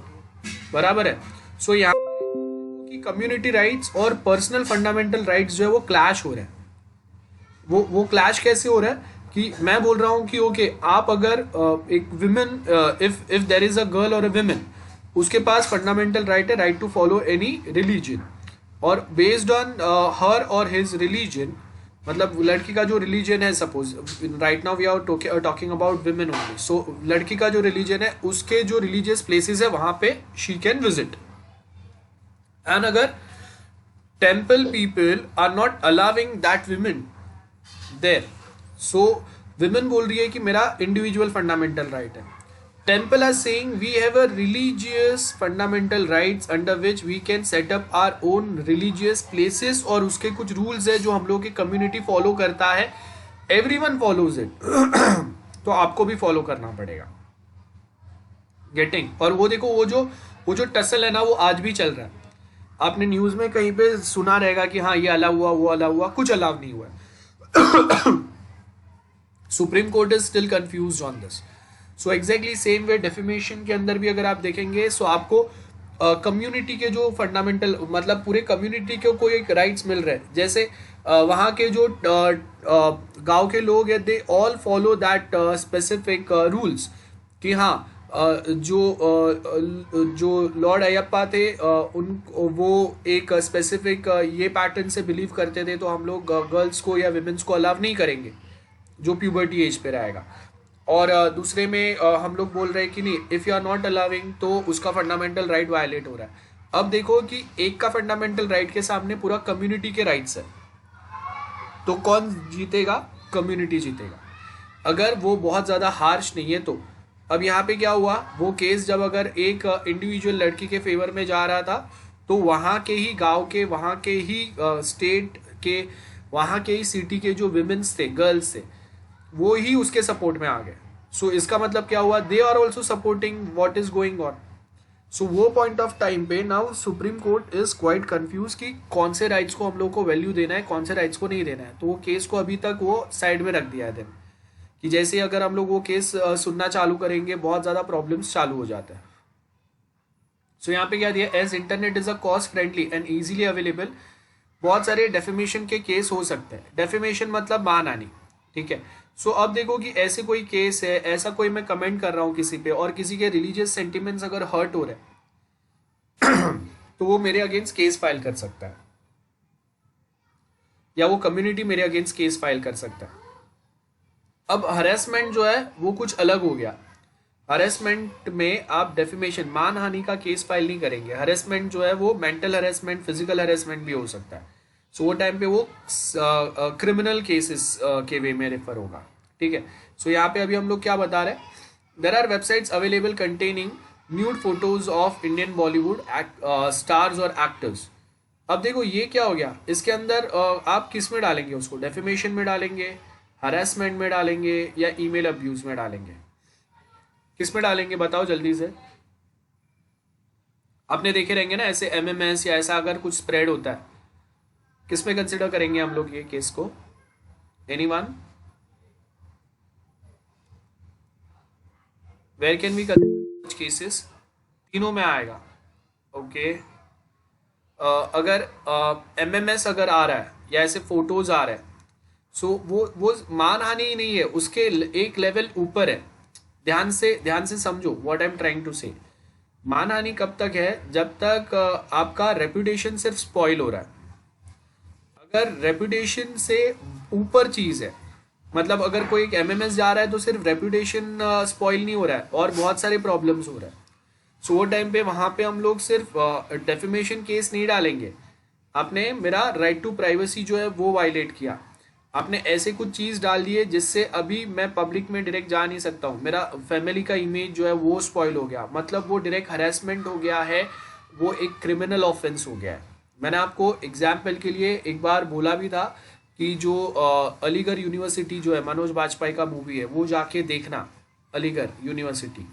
बराबर है। सो यहाँ की कम्युनिटी राइट्स और पर्सनल फंडामेंटल राइट्स जो है वो क्लैश हो रहे हैं। वो क्लैश कैसे हो रहा है कि मैं बोल रहा हूँ कि ओके आप अगर एक women, if there is a girl और अ विमेन, उसके पास फंडामेंटल राइट है right to follow any religion, और बेस्ड ऑन हर और हिज रिलीजन, मतलब लड़की का जो रिलीजन है, suppose right now we are talking about women only, so लड़की का जो रिलीजन है उसके जो रिलीजियस प्लेसेस है वहां पे शी कैन विजिट, एंड अगर temple people are not allowing that women there, so women बोल रही है कि मेरा इंडिविजुअल फंडामेंटल राइट है। Temple are saying we have a religious fundamental rights under which we can set up our own religious places, और उसके कुछ rules है जो हम लोग की कम्युनिटी फॉलो करता है एवरीवन फॉलोज इट तो आपको भी फॉलो करना पड़ेगा। गेटिंग। और वो देखो वो जो टसल है ना वो आज भी चल रहा है। आपने न्यूज में कहीं पे सुना रहेगा कि हाँ ये अलाउ हुआ वो अलाउ हुआ, कुछ अलाउ नहीं हुआ है। Supreme Court is still confused on this. So exactly same way defamation के अंदर भी अगर आप देखेंगे सो आपको कम्युनिटी के जो फंडामेंटल मतलब पूरे कम्युनिटी को एक राइट्स मिल रहे हैं। जैसे वहाँ के जो गांव के लोग हैं they all follow that specific rules कि हाँ जो लॉर्ड अयप्पा थे उन वो एक स्पेसिफिक ये पैटर्न से बिलीव करते थे, तो हम लोग गर्ल्स को या विमेंस को अलाउ नहीं करेंगे जो प्यूबर्टी एज पे रहेगा। और दूसरे में हम लोग बोल रहे हैं कि नहीं if you are not allowing तो उसका फंडामेंटल राइट वायलेट हो रहा है। अब देखो कि एक का फंडामेंटल राइट के सामने पूरा कम्युनिटी के राइट्स है, तो कौन जीतेगा? कम्युनिटी जीतेगा। अगर वो बहुत ज़्यादा हार्श नहीं है तो। अब यहाँ पे क्या हुआ, वो केस जब अगर एक इंडिविजुअल लड़की के फेवर में जा रहा था तो वहाँ के ही गांव के, वहाँ के ही स्टेट के, वहाँ के ही सिटी के जो विमेंस थे, गर्ल्स थे, वो ही उसके सपोर्ट में आ गए। सो इसका मतलब क्या हुआ, they are also supporting what is going on. So वो पॉइंट ऑफ टाइम पे now Supreme Court is quite confuse कि कौन से राइट्स को हम लोग को वैल्यू देना है, कौन से राइट्स को नहीं देना है। तो वो केस को अभी तक वो साइड में रख दिया है देन कि जैसे अगर हम लोग वो केस सुनना चालू करेंगे बहुत ज़्यादा प्रॉब्लम्स चालू हो जाते हैं। सो यहाँ पे क्या दिया, as internet is a cost friendly and easily available, बहुत सारे डेफेमेशन के केस हो सकते हैं। डेफेमेशन मतलब मानहानि, ठीक है। सो अब देखो कि ऐसे कोई केस है, ऐसा कोई मैं कमेंट कर रहा हूँ किसी पे और किसी के रिलीजियस सेंटिमेंट्स अगर हर्ट हो रहे हैं तो वो मेरे अगेंस्ट केस फाइल कर सकता है, या वो कम्युनिटी मेरे अगेंस्ट केस फाइल कर सकता है। अब हरेसमेंट जो है वो कुछ अलग हो गया। हरेसमेंट में आप डेफेमेशन, मानहानि का केस फाइल नहीं करेंगे। हरेसमेंट जो है वो मेंटल हरेसमेंट, फिजिकल हरेसमेंट भी हो सकता है। सो वो टाइम पे वो क्रिमिनल केसेस के वे में रेफर होगा, ठीक है। सो यहाँ पे अभी हम लोग क्या बता रहे हैं, there are websites available containing nude photos of Indian Bollywood stars और एक्टर्स। अब देखो ये क्या हो गया, इसके अंदर आप किस में डालेंगे उसको, डेफेमेशन में डालेंगे, हरासमेंट में डालेंगे, या ईमेल अब्यूज में डालेंगे? किस में डालेंगे बताओ जल्दी से। आपने देखे रहेंगे ना ऐसे एमएमएस या ऐसा अगर कुछ स्प्रेड होता है, किस में कंसिडर करेंगे हम लोग ये केस को? Anyone? Where can we consider cases? तीनों में आएगा, ओके। अगर एमएमएस अगर आ रहा है या ऐसे फोटोज आ रहे हैं, सो वो मानहानि ही नहीं है, उसके एक लेवल ऊपर है। ध्यान से समझो what I am trying to say. मानहानि कब तक है, जब तक आपका रेपुटेशन सिर्फ स्पॉइल हो रहा है। अगर रेपुटेशन से ऊपर चीज है, मतलब अगर कोई एक एमएमएस जा रहा है तो सिर्फ रेपुटेशन स्पॉइल नहीं हो रहा है और बहुत सारे प्रॉब्लम्स हो रहा है। सो वो टाइम पे वहां पे हम लोग सिर्फ डेफेमेशन केस नहीं डालेंगे। आपने मेरा राइट टू प्राइवेसी जो है वो वायलेट किया, आपने ऐसे कुछ चीज़ डाल दिए जिससे अभी मैं पब्लिक में डायरेक्ट जा नहीं सकता हूँ, मेरा फैमिली का इमेज जो है वो स्पॉइल हो गया, मतलब वो डायरेक्ट हरेसमेंट हो गया है, वो एक क्रिमिनल ऑफेंस हो गया है। मैंने आपको एग्जाम्पल के लिए एक बार बोला भी था कि जो अलीगढ़ यूनिवर्सिटी जो है, मनोज बाजपेयी का मूवी है, वो जाके देखना अलीगढ़ यूनिवर्सिटी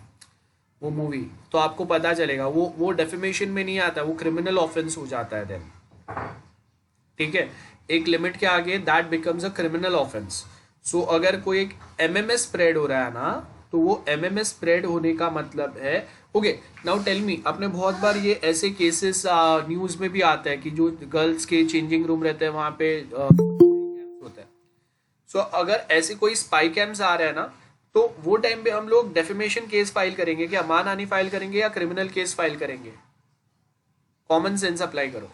वो मूवी, तो आपको पता चलेगा वो डेफेमेशन में नहीं आता, वो क्रिमिनल ऑफेंस हो जाता है देन, ठीक है। एक लिमिट के आगे that becomes a criminal offence. So अगर कोई एक एमएमएस स्प्रेड हो रहा है ना, तो वो एमएमएस स्प्रेड होने का मतलब है, ओके। नाउ टेल मी, आपने बहुत बार ये ऐसे केसेस न्यूज में भी आता है कि जो गर्ल्स के चेंजिंग रूम रहते हैं वहां पे होता है। सो अगर ऐसे कोई स्पाई कैम्स आ रहे हैं ना, तो वो टाइम पे हम लोग डेफेमेशन केस फाइल करेंगे क्या, मानहानि फाइल करेंगे, या क्रिमिनल केस फाइल करेंगे? कॉमन सेंस अप्लाई करो।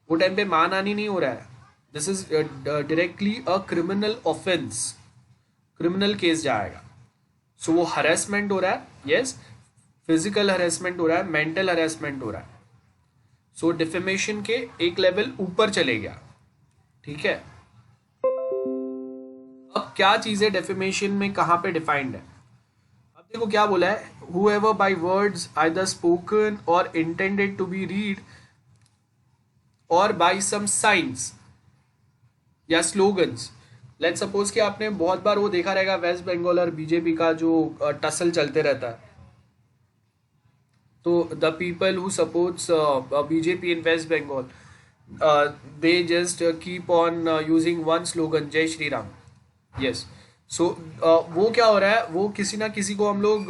वो टाइम पे मानहानि नहीं हो रहा है, this is directly a criminal offence, criminal case जाएगा। सो वो हरेसमेंट हो रहा है, यस, फिजिकल हरेसमेंट हो रहा है, मेंटल हरेसमेंट हो रहा है। सो डिफेमेशन के एक लेवल ऊपर चले गया, ठीक है। अब क्या चीजें डेफेमेशन में कहां पे डिफाइंड है? अब देखो क्या बोला है, whoever by words either spoken or intended to be read or by some signs या स्लोगन्स लेट्स सपोज कि आपने बहुत बार वो देखा रहेगा वेस्ट बंगाल और बीजेपी का जो टसल चलते रहता है। तो the people who supports BJP in West Bengal, they just keep on using one slogan, जय श्री राम। यस। सो वो क्या हो रहा है, वो किसी ना किसी को हम लोग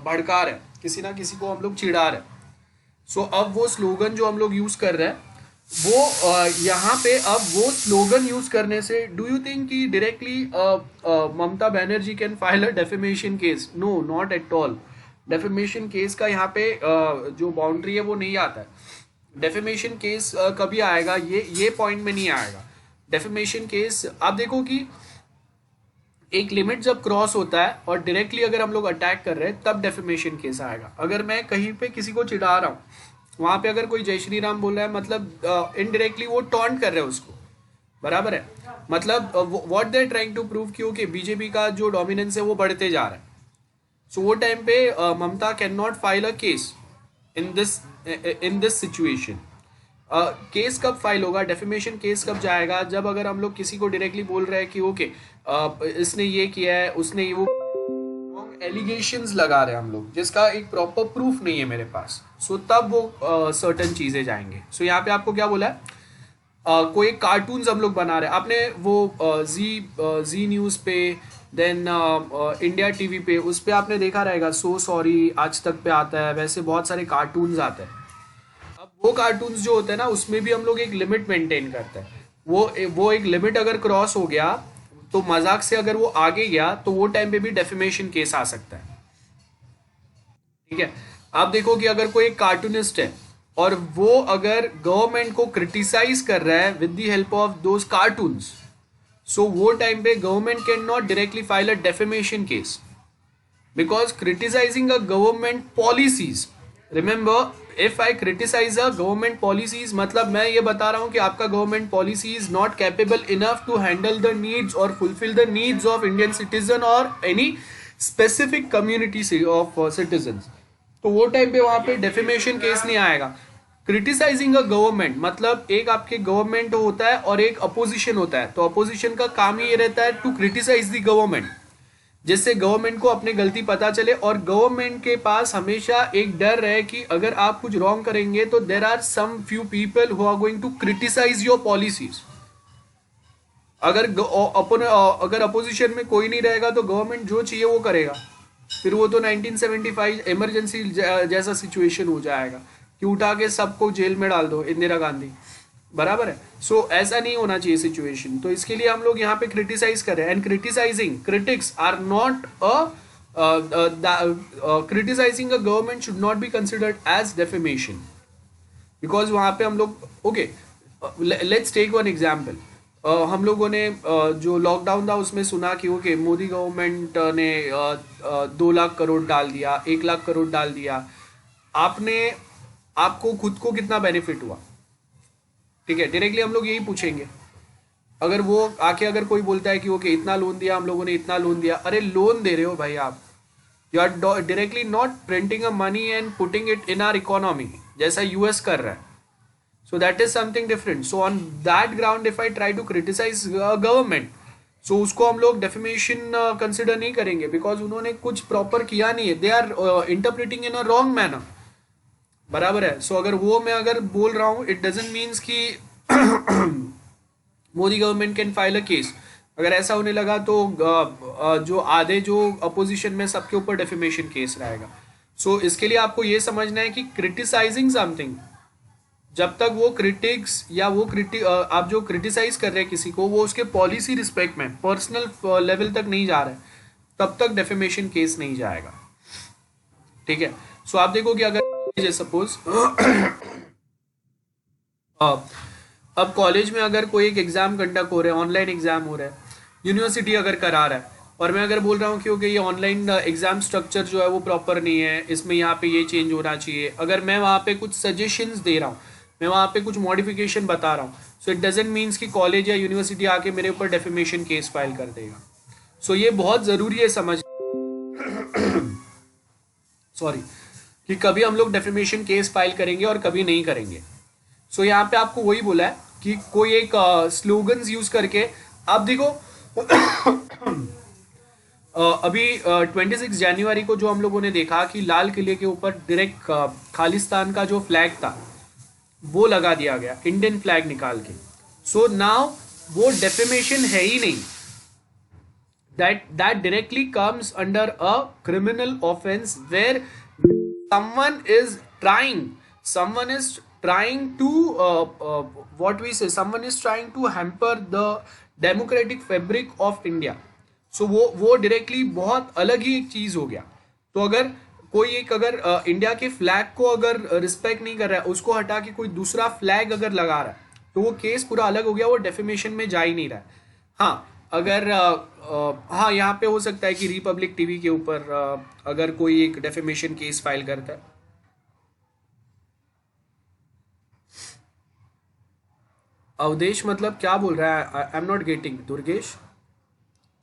भड़का रहे हैं, किसी ना किसी को हम लोग चिढ़ा रहे हैं। सो अब वो स्लोगन जो हम लोग यूज कर रहे हैं वो यहाँ पे अब वो स्लोगन यूज करने से डू यू थिंक कि directly Mamata Banerjee can file a defamation case? No, not at all. Defamation case का यहाँ पे जो बाउंड्री है वो नहीं आता है। डेफेमेशन केस कभी आएगा, ये पॉइंट में नहीं आएगा। डेफेमेशन केस आप देखो कि एक लिमिट जब क्रॉस होता है और डायरेक्टली अगर हम लोग अटैक कर रहे हैं तब डेफेमेशन केस आएगा। अगर मैं कहीं पे किसी को चिढ़ा रहा हूँ, वहां पे अगर कोई जय श्री राम बोल रहा है, मतलब इनडायरेक्टली वो टॉन्ट कर रहे हैं उसको, बराबर है। मतलब what they are trying to prove कि ओके बीजेपी का जो डोमिनेंस है वो बढ़ते जा रहा है। सो वो टाइम पे Mamata can not file a case in this situation. Case कब फाइल होगा, डेफेमेशन केस कब जाएगा? जब अगर हम लोग किसी को डायरेक्टली बोल रहे हैं कि ओके इसने ये किया है, उसने ये वो एलिगेशंस लगा रहे हैं हम लोग, जिसका एक प्रॉपर प्रूफ नहीं है मेरे पास। सो तब वो सर्टेन चीजें जाएंगे। सो यहाँ पे आपको क्या बोला है, कोई कार्टून्स हम लोग बना रहे हैं। आपने वो जी न्यूज़ पे, देन इंडिया टीवी पे, उस पे आपने देखा रहेगा सो सॉरी आज तक पे आता है, वैसे बहुत सारे कार्टून्स आते हैं। अब वो कार्टून्स जो होते हैं ना, उसमें भी हम लोग एक लिमिट मेंटेन करते हैं। वो एक लिमिट अगर क्रॉस हो गया तो मजाक से अगर वो आगे गया तो वो टाइम पे भी डेफेमेशन केस आ सकता है। ठीक है। आप देखो कि अगर कोई कार्टूनिस्ट है और वो अगर गवर्नमेंट को क्रिटिसाइज कर रहा है with the help of those cartoons, so वो टाइम पे government can not directly file a defamation case because criticising a government policies. Remember, if I criticise a government policies, मतलब मैं ये बता रहा हूं कि आपका government policy is not capable enough to handle the needs और fulfil the needs of Indian citizen और any specific community of citizen. तो वो टाइम पे वहां पे डेफेमेशन केस नहीं आएगा। क्रिटिसाइजिंग अ गवर्नमेंट मतलब एक आपके गवर्नमेंट होता है और एक अपोजिशन होता है, तो अपोजिशन का काम ही ये रहता है टू क्रिटिसाइज द गवर्नमेंट, जिससे गवर्नमेंट को अपनी गलती पता चले और गवर्नमेंट के पास हमेशा एक डर रहे कि अगर आप कुछ रॉन्ग करेंगे तो there are some few people who are going to criticise your policies. अगर अपोजिशन में कोई नहीं रहेगा तो गवर्नमेंट जो चाहिए वो करेगा। फिर वो तो 1975 इमरजेंसी जैसा सिचुएशन हो जाएगा कि उठा के सबको जेल में डाल दो, इंदिरा गांधी, बराबर है। सो ऐसा नहीं होना चाहिए सिचुएशन। तो इसके लिए हम लोग यहाँ पे क्रिटिसाइज कर रहे हैं and criticising critics are not criticising a government should not be considered as defamation because वहां पे हम लोग okay let's take one example. हम लोगों ने जो लॉकडाउन था उसमें सुना कि ओके मोदी गवर्नमेंट ने 2 लाख करोड़ डाल दिया, 1 लाख करोड़ डाल दिया। आपको खुद को कितना बेनिफिट हुआ? ठीक है, डायरेक्टली हम लोग यही पूछेंगे। अगर वो आके अगर कोई बोलता है कि ओके इतना लोन दिया हम लोगों ने, इतना लोन दिया, अरे लोन दे रहे हो भाई आप, you are directly not printing a money and putting it in our economy जैसा यूएस कर रहा है। So that is something different. So on that ground, if I try to criticize government, so उसको हम लोग defamation consider नहीं करेंगे because उन्होंने कुछ proper किया नहीं है। They are interpreting in a wrong manner. बराबर है। So अगर वो मैं अगर बोल रहा हूँ, it doesn't means कि Modi government can file a case. अगर ऐसा होने लगा तो जो आधे जो अपोजिशन में सबके ऊपर डेफेमेशन केस रहेगा। सो इसके लिए आपको ये समझना है कि क्रिटिसाइजिंग समथिंग, जब तक वो क्रिटिक्स या वो आप जो क्रिटिसाइज कर रहे हैं किसी को, वो उसके पॉलिसी रिस्पेक्ट में पर्सनल लेवल तक नहीं जा रहे, तब तक डेफेमेशन केस नहीं जाएगा। ठीक है। सो आप देखो कि अगर सपोज अब कॉलेज में अगर कोई एक एग्जाम कंडक्ट हो रहा है, ऑनलाइन एग्जाम हो रहा है, यूनिवर्सिटी अगर करा रहा है और मैं अगर बोल रहा हूँ कि ओके ये ऑनलाइन एग्जाम स्ट्रक्चर जो है वो प्रॉपर नहीं है, इसमें यहाँ पे ये चेंज होना चाहिए, अगर मैं वहाँ पे कुछ सजेशंस दे रहा हूँ, मैं वहाँ पे कुछ मॉडिफिकेशन बता रहा हूँ, सो इट डजेंट मीन्स कि कॉलेज या यूनिवर्सिटी आके मेरे ऊपर डेफेमेशन केस फाइल कर देगा। सो ये बहुत ज़रूरी है समझ सॉरी कि कभी हम लोग डेफेमेशन केस फाइल करेंगे और कभी नहीं करेंगे। सो यहाँ पे आपको वही बोला है कि कोई एक स्लोगन्स यूज करके आप देखो अभी 26 जनवरी को जो हम लोगों ने देखा कि लाल किले के ऊपर डायरेक्ट खालिस्तान का जो फ्लैग था वो लगा दिया गया, इंडियन फ्लैग निकाल के। सो नाउ वो डेफेमेशन है ही नहीं, that directly comes under a criminal offense where someone is trying to what we say, someone is trying to hamper the democratic fabric of India. So वो directly बहुत अलग ही एक चीज हो गया। तो अगर कोई एक अगर इंडिया के फ्लैग को अगर रिस्पेक्ट नहीं कर रहा है, उसको हटा के कोई दूसरा फ्लैग अगर लगा रहा है, तो वो केस पूरा अलग हो गया, वो डेफेमेशन में जा ही नहीं रहा है। हाँ, अगर हाँ यहाँ पे हो सकता है कि रिपब्लिक टीवी के ऊपर अगर कोई एक डेफेमेशन केस फाइल करता है। अवधेश मतलब क्या बोल रहा है? I am not getting. Durgesh,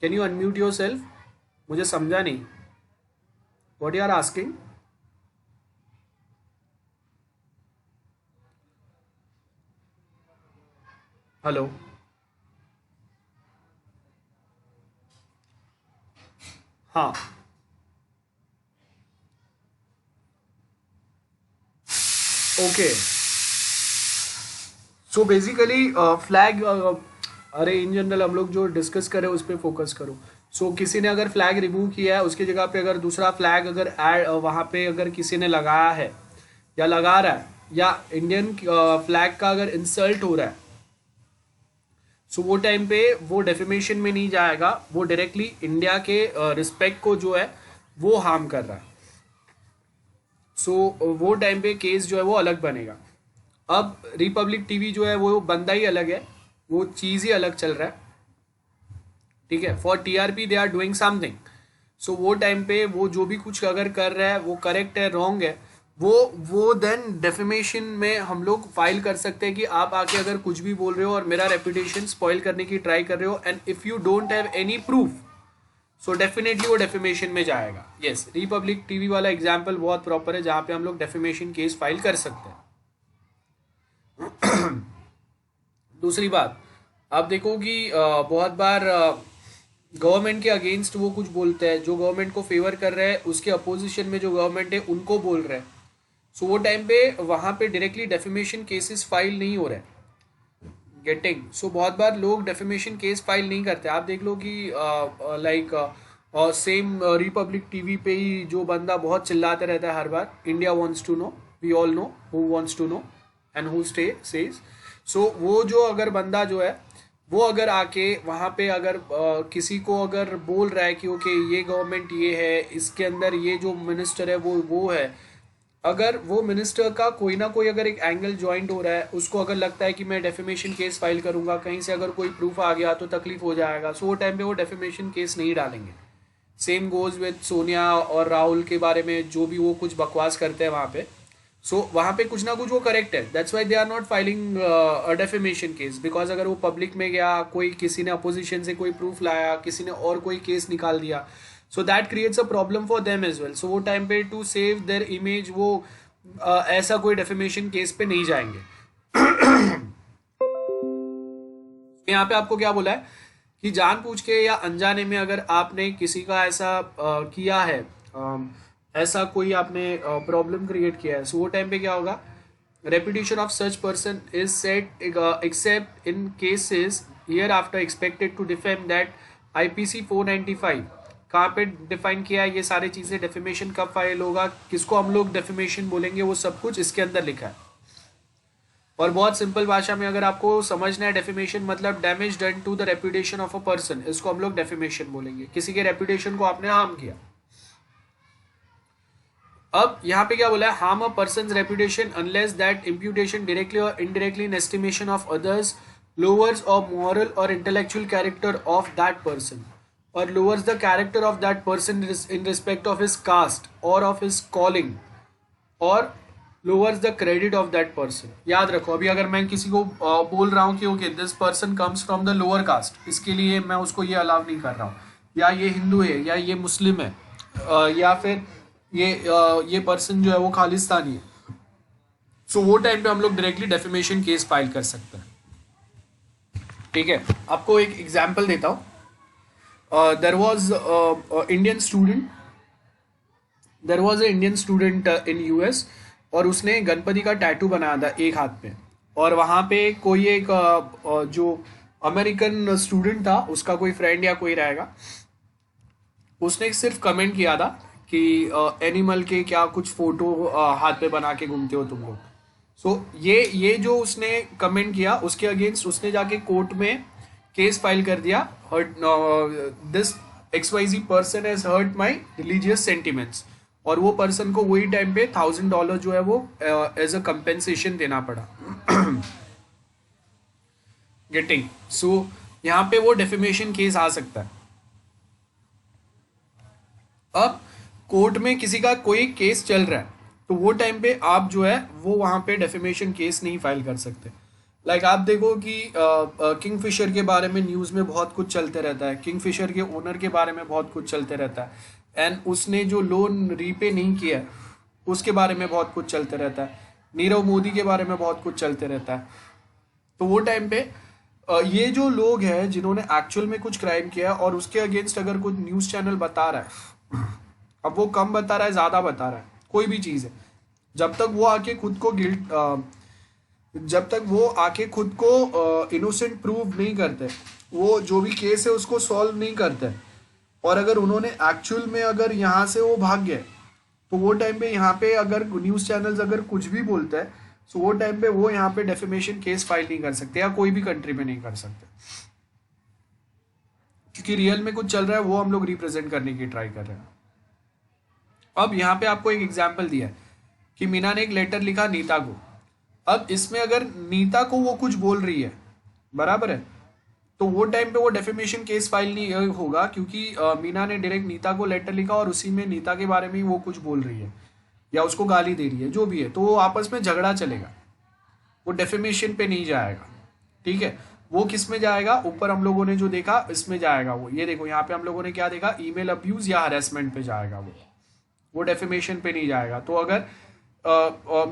can you unmute yourself? मुझे समझा नहीं what you are asking. Hello, हाँ ओके। सो बेसिकली फ्लैग, अरे इन जनरल हम लोग जो डिस्कस करें उस पर फोकस करो। सो किसी ने अगर फ्लैग रिमूव किया है, उसकी जगह पे अगर दूसरा फ्लैग अगर ऐड वहाँ पे अगर किसी ने लगाया है या लगा रहा है, या इंडियन फ्लैग का अगर इंसल्ट हो रहा है, सो वो टाइम पे वो डेफेमेशन में नहीं जाएगा, वो डायरेक्टली इंडिया के रिस्पेक्ट को जो है वो हार्म कर रहा है। सो वो टाइम पे केस जो है वो अलग बनेगा। अब रिपब्लिक टीवी जो है वो बंदा ही अलग है, वो चीज़ ही अलग चल रहा है, ठीक है। For TRP they are doing something. So वो टाइम पे वो जो भी कुछ अगर कर रहा है वो करेक्ट है, रॉन्ग है, वो देन डेफेमेशन में हम लोग फाइल कर सकते हैं कि आप आके अगर कुछ भी बोल रहे हो और मेरा रेपुटेशन स्पॉइल करने की ट्राई कर रहे हो, and if you don't have any proof, so definitely वो डेफेमेशन में जाएगा। यस, रिपब्लिक टीवी वाला एग्जाम्पल बहुत प्रॉपर है जहाँ पे हम लोग डेफेमेशन केस फाइल कर सकते हैं। दूसरी बात, आप देखो कि बहुत बार गवर्नमेंट के अगेंस्ट वो कुछ बोलते हैं, जो गवर्नमेंट को फेवर कर रहे हैं उसके अपोजिशन में जो गवर्नमेंट है उनको बोल रहे हैं। सो वो टाइम पे वहाँ पे डायरेक्टली डेफेमेशन केसेस फाइल नहीं हो रहे गेटिंग। सो बहुत बार लोग डेफेमेशन केस फाइल नहीं करते। आप देख लो कि लाइक सेम रिपब्लिक टीवी पे ही जो बंदा बहुत चिल्लाते रहता है हर बार, India wants to know, we all know who wants to know and who says. So वो जो अगर बंदा जो है वो अगर आके वहाँ पे अगर किसी को अगर बोल रहा है कि ओके ये गवर्नमेंट ये है, इसके अंदर ये जो मिनिस्टर है वो है, अगर वो मिनिस्टर का कोई ना कोई अगर एक एंगल ज्वाइंट हो रहा है, उसको अगर लगता है कि मैं डेफेमेशन केस फाइल करूंगा, कहीं से अगर कोई प्रूफ आ गया तो तकलीफ हो जाएगा, सो वो टाइम पे वो डेफेमेशन केस नहीं डालेंगे। सेम गोज विद सोनिया और राहुल के बारे में जो भी वो कुछ बकवास करते हैं वहाँ पे। सो वहाँ पे कुछ ना कुछ वो करेक्ट है, that's why they are not filing a defamation case, because अगर वो पब्लिक में गया, कोई किसी ने अपोजिशन से कोई प्रूफ लाया, किसी ने और कोई केस निकाल दिया, so that creates a problem for them as well. So वो टाइम पे टू सेव देयर इमेज वो ऐसा कोई डेफेमेशन केस पे नहीं जाएंगे। यहाँ पे आपको क्या बोला है कि जानबूझ के या अनजाने में अगर आपने किसी का ऐसा किया है, ऐसा कोई आपने प्रॉब्लम क्रिएट किया है, सो वो टाइम पे क्या होगा, reputation of such person is set except in cases hereafter expected to defame that IPC 495 कहाँ पे डिफाइन किया है, ये सारी चीजें डेफेमेशन कब फाइल होगा, किसको हम लोग डेफेमेशन बोलेंगे, वो सब कुछ इसके अंदर लिखा है। और बहुत सिंपल भाषा में अगर आपको समझना है, डेफेमेशन मतलब damage done to the reputation of a person, इसको हम लोग डेफेमेशन बोलेंगे, किसी के रेपुटेशन को आपने हार्म किया। अब यहाँ पे क्या बोला है, harm a person reputation unless that imputation directly और indirectly in estimation of others lowers और मॉरल और intellectual character of that person, or lowers the character of that person in respect of his caste or of his calling, or lowers the credit of that person। याद रखो, अभी अगर मैं किसी को बोल रहा हूँ कि okay this person comes from the lower caste, इसके लिए मैं उसको ये अलाउ नहीं कर रहा हूँ, या ये हिंदू है, या ये मुस्लिम है, या फिर ये पर्सन जो है वो खालिस्तानी है, सो वो टाइम पे हम लोग डायरेक्टली डेफेमेशन केस फाइल कर सकते हैं। ठीक है, आपको एक एग्जाम्पल देता हूँ। There was Indian student there was a Indian student in US, और उसने गणपति का टैटू बनाया था एक हाथ पे। और वहाँ पे कोई एक जो अमेरिकन स्टूडेंट था, उसका कोई फ्रेंड या कोई रहेगा, उसने सिर्फ कमेंट किया था कि एनिमल के क्या कुछ फोटो हाथ पे बना के घूमते हो तुम लोग। सो ये जो उसने कमेंट किया, उसके अगेंस्ट उसने जाके कोर्ट में केस फाइल कर दिया, this XYZ person has hurt my religious sentiments. और वो पर्सन को वही टाइम पे $1000 जो है वो एज अ कंपेंसेशन देना पड़ा। गेटिंग? सो यहाँ पे वो डेफेमेशन केस आ सकता है। अब कोर्ट में किसी का कोई केस चल रहा है, तो वो टाइम पे आप जो है वो वहाँ पे डेफेमेशन केस नहीं फाइल कर सकते। लाइक आप देखो कि किंगफिशर के बारे में न्यूज़ में बहुत कुछ चलते रहता है, किंगफिशर के ओनर के बारे में बहुत कुछ चलते रहता है, एंड उसने जो लोन रीपे नहीं किया उसके बारे में बहुत कुछ चलते रहता है, नीरव मोदी के बारे में बहुत कुछ चलते रहता है। तो वो टाइम पे ये जो लोग हैं जिन्होंने एक्चुअल में कुछ क्राइम किया और उसके अगेंस्ट अगर कुछ न्यूज़ चैनल बता रहा है, अब वो कम बता रहा है ज़्यादा बता रहा है, कोई भी चीज़ है, जब तक वो आके खुद को जब तक वो आके खुद को इनोसेंट प्रूव नहीं करते, वो जो भी केस है उसको सॉल्व नहीं करते, और अगर उन्होंने एक्चुअल में अगर यहाँ से वो भाग गए, तो वो टाइम पे यहाँ पे अगर न्यूज़ चैनल्स अगर कुछ भी बोलते हैं, सो वो टाइम पे वो यहाँ पे डेफेमेशन केस फाइल नहीं कर सकते, या कोई भी कंट्री में नहीं कर सकते, क्योंकि रियल में कुछ चल रहा है वो हम लोग रिप्रेजेंट करने की ट्राई कर रहे हैं। अब यहाँ पे आपको एक एग्जाम्पल दिया है कि मीना ने एक लेटर लिखा नीता को। अब इसमें अगर नीता को वो कुछ बोल रही है, बराबर है, तो वो टाइम पे वो डेफेमेशन केस फाइल नहीं होगा, क्योंकि मीना ने डायरेक्ट नीता को लेटर लिखा और उसी में नीता के बारे में ही वो कुछ बोल रही है या उसको गाली दे रही है, जो भी है, तो वो आपस में झगड़ा चलेगा, वो डेफेमेशन पे नहीं जाएगा। ठीक है, वो किस में जाएगा? ऊपर हम लोगों ने जो देखा इसमें जाएगा। वो ये देखो यहाँ पे हम लोगों ने क्या देखा, ईमेल अब्यूज या हरेसमेंट पे जाएगा वो डेफेमेशन पे नहीं जाएगा। तो अगर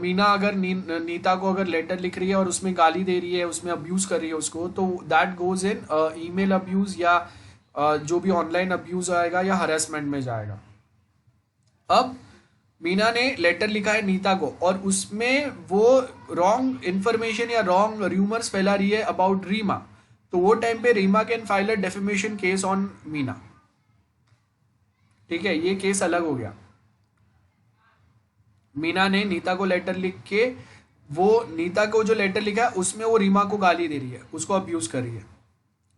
मीना अगर नीता को अगर लेटर लिख रही है और उसमें गाली दे रही है, उसमें अब्यूज कर रही है उसको, तो that goes in email abuse या जो भी ऑनलाइन अब्यूज आएगा या हरेसमेंट में जाएगा। अब मीना ने लेटर लिखा है नीता को और उसमें वो रॉन्ग इंफॉर्मेशन या रॉन्ग र्यूमर्स फैला रही है अबाउट रीमा, तो वो टाइम पे Reema can file a defamation case on Meena. ठीक है, ये केस अलग हो गया। मीना ने नीता को लेटर लिख के, वो नीता को जो लेटर लिखा है उसमें वो रीमा को गाली दे रही है, उसको अब्यूज कर रही है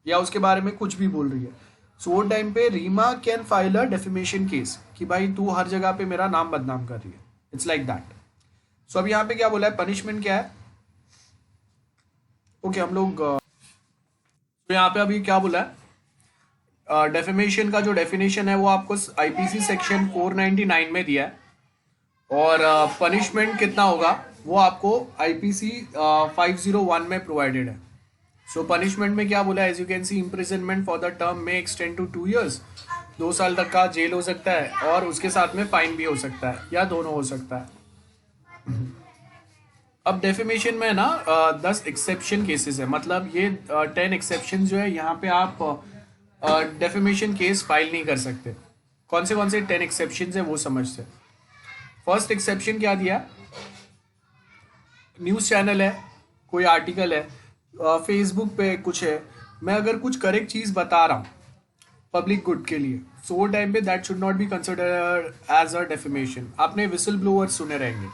या उसके बारे में कुछ भी बोल रही है। सो वो टाइम पे Reema can file a defamation case कि भाई तू हर जगह पे मेरा नाम बदनाम कर रही है। It's like that. सो अब यहाँ पे क्या बोला है, पनिशमेंट क्या है? ओके हम लोग तो यहाँ पे अभी क्या बोला है, डेफेमेशन का जो डेफिनेशन है वो आपको IPC सेक्शन 499 में दिया है, और पनिशमेंट कितना होगा वो आपको IPC 501 में प्रोवाइडेड है। सो पनिशमेंट में क्या बोला, as you can see, imprisonment for the term में एक्सटेंड टू 2 years, 2 साल तक का जेल हो सकता है, और उसके साथ में फाइन भी हो सकता है, या दोनों हो सकता है। अब डेफेमेशन में ना 10 एक्सेप्शन केसेस है, मतलब ये 10 एक्सेप्शन जो है यहाँ पे आप डेफेमेशन केस फाइल नहीं कर सकते। कौन से 10 एक्सेप्शन है वो समझते। फर्स्ट एक्सेप्शन क्या दिया, न्यूज़ चैनल है, कोई आर्टिकल है, फेसबुक पे कुछ है, मैं अगर कुछ करेक्ट चीज़ बता रहा हूँ पब्लिक गुड के लिए, सो वो टाइम पे that should not be considered as a defamation. आपने विसल ब्लोअर सुने रहेंगे,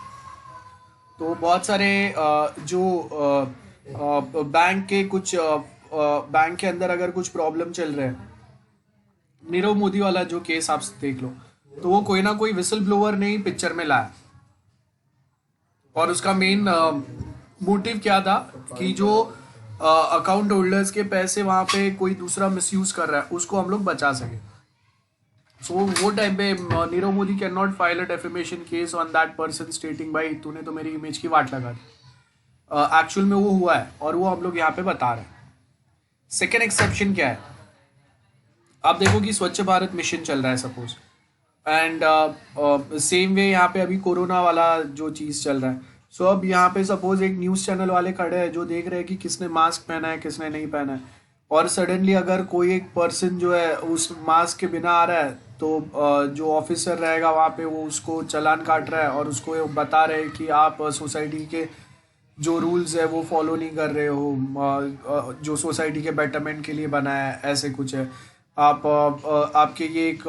तो बहुत सारे जो बैंक के कुछ बैंक के अंदर अगर कुछ प्रॉब्लम चल रहे हैं, नीरव मोदी वाला जो केस आप देख लो, तो वो कोई ना कोई विसल ब्लोअर ने ही पिक्चर में लाया, और उसका मेन मोटिव क्या था कि जो अकाउंट होल्डर्स के पैसे वहाँ पे कोई दूसरा मिसयूज कर रहा है उसको हम लोग बचा सके। सो वो टाइम पे Nirav Modi can not file a defamation case on that person स्टेटिंग भाई तूने तो मेरी इमेज की वाट लगा दी। एक्चुअल में वो हुआ है और वो हम लोग यहाँ पे बता रहे हैं। सेकेंड एक्सेप्शन क्या है, आप देखो कि स्वच्छ भारत मिशन चल रहा है सपोज, एंड सेम वे यहाँ पे अभी कोरोना वाला जो चीज़ चल रहा है। सो अब यहाँ पे सपोज एक न्यूज़ चैनल वाले खड़े हैं जो देख रहे हैं कि किसने मास्क पहना है किसने नहीं पहना है, और सडनली अगर कोई एक पर्सन जो है उस मास्क के बिना आ रहा है तो जो ऑफिसर रहेगा वहाँ पे वो उसको चालान काट रहा है और उसको ये बता रहे हैं कि आप सोसाइटी के जो रूल्स है वो फॉलो नहीं कर रहे हो, जो सोसाइटी के बेटरमेंट के लिए बना है, ऐसे कुछ है। आप आपके ये एक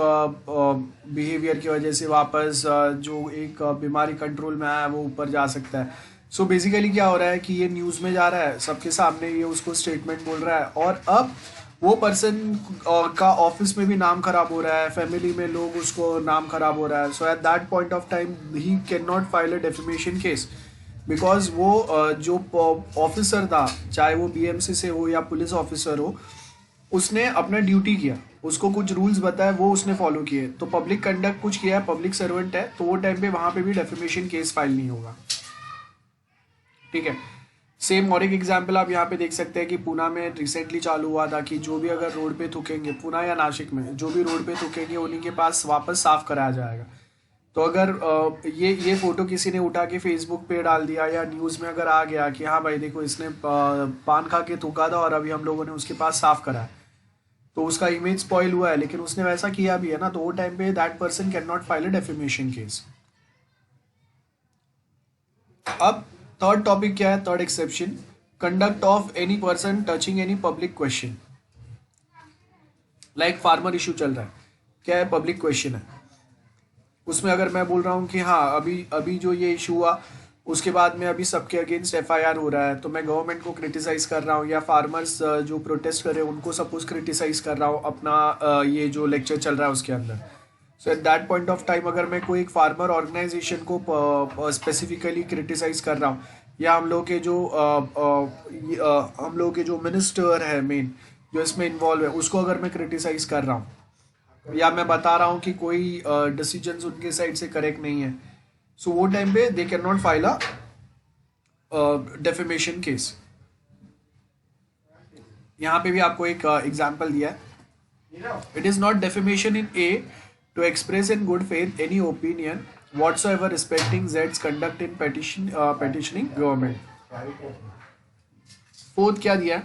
बिहेवियर की वजह से वापस जो एक बीमारी कंट्रोल में आया है वो ऊपर जा सकता है। सो बेसिकली क्या हो रहा है कि ये न्यूज़ में जा रहा है, सबके सामने ये उसको स्टेटमेंट बोल रहा है और अब वो पर्सन का ऑफिस में भी नाम खराब हो रहा है, फैमिली में लोग उसको नाम खराब हो रहा है। So at that point of time he can not file a defamation case because वो जो ऑफिसर था, चाहे वो बीएमसी से हो या पुलिस ऑफिसर हो, उसने अपना ड्यूटी किया, उसको कुछ रूल्स बताए वो उसने फॉलो किए, तो पब्लिक कंडक्ट कुछ किया है, पब्लिक सर्वेंट है, तो वो टाइम पे वहां पे भी डेफेमेशन केस फाइल नहीं होगा। ठीक है। सेम और एक एग्जाम्पल आप यहाँ पे देख सकते हैं कि पुणे में रिसेंटली चालू हुआ था कि जो भी अगर रोड पे थूकेंगे, पुणे या नासिक में जो भी रोड पे थूकेंगे उन्हीं के पास वापस साफ कराया जाएगा। तो अगर ये फोटो किसी ने उठा के फेसबुक पे डाल दिया या न्यूज़ में अगर आ गया कि हाँ भाई देखो इसने पान खा के थूका था और अभी हम लोगों ने उसके पास साफ करा है, तो उसका इमेज स्पॉइल हुआ है, लेकिन उसने वैसा किया भी है ना, तो वो टाइम पे that person can not file a defamation case. अब थर्ड टॉपिक क्या है, third exception, conduct of any person touching any public question. Like farmer issue चल रहा है, क्या है, पब्लिक क्वेश्चन है, उसमें अगर मैं बोल रहा हूँ कि हाँ अभी अभी जो ये इशू हुआ उसके बाद में अभी सबके अगेंस्ट एफआईआर हो रहा है, तो मैं गवर्नमेंट को क्रिटिसाइज कर रहा हूँ, या फार्मर्स जो प्रोटेस्ट कर रहे हैं उनको सपोज क्रिटिसाइज कर रहा हूँ अपना ये जो लेक्चर चल रहा है उसके अंदर। So at that point of time अगर मैं कोई एक फार्मर ऑर्गेनाइजेशन को स्पेसिफिकली क्रिटिसाइज कर रहा हूँ, या हम लोग के जो मिनिस्टर है मेन जो इसमें इन्वॉल्व है उसको अगर मैं क्रिटिसाइज कर रहा हूँ, या मैं बता रहा हूँ कि कोई डिसीजंस उनके साइड से करेक्ट नहीं है, सो वो टाइम पे they can not file a defamation case. यहाँ पे भी आपको एक एग्जांपल दिया है, it is not defamation in a to express in good faith any opinion whatsoever respecting Z's conduct in petitioning government। Fourth क्या दिया है,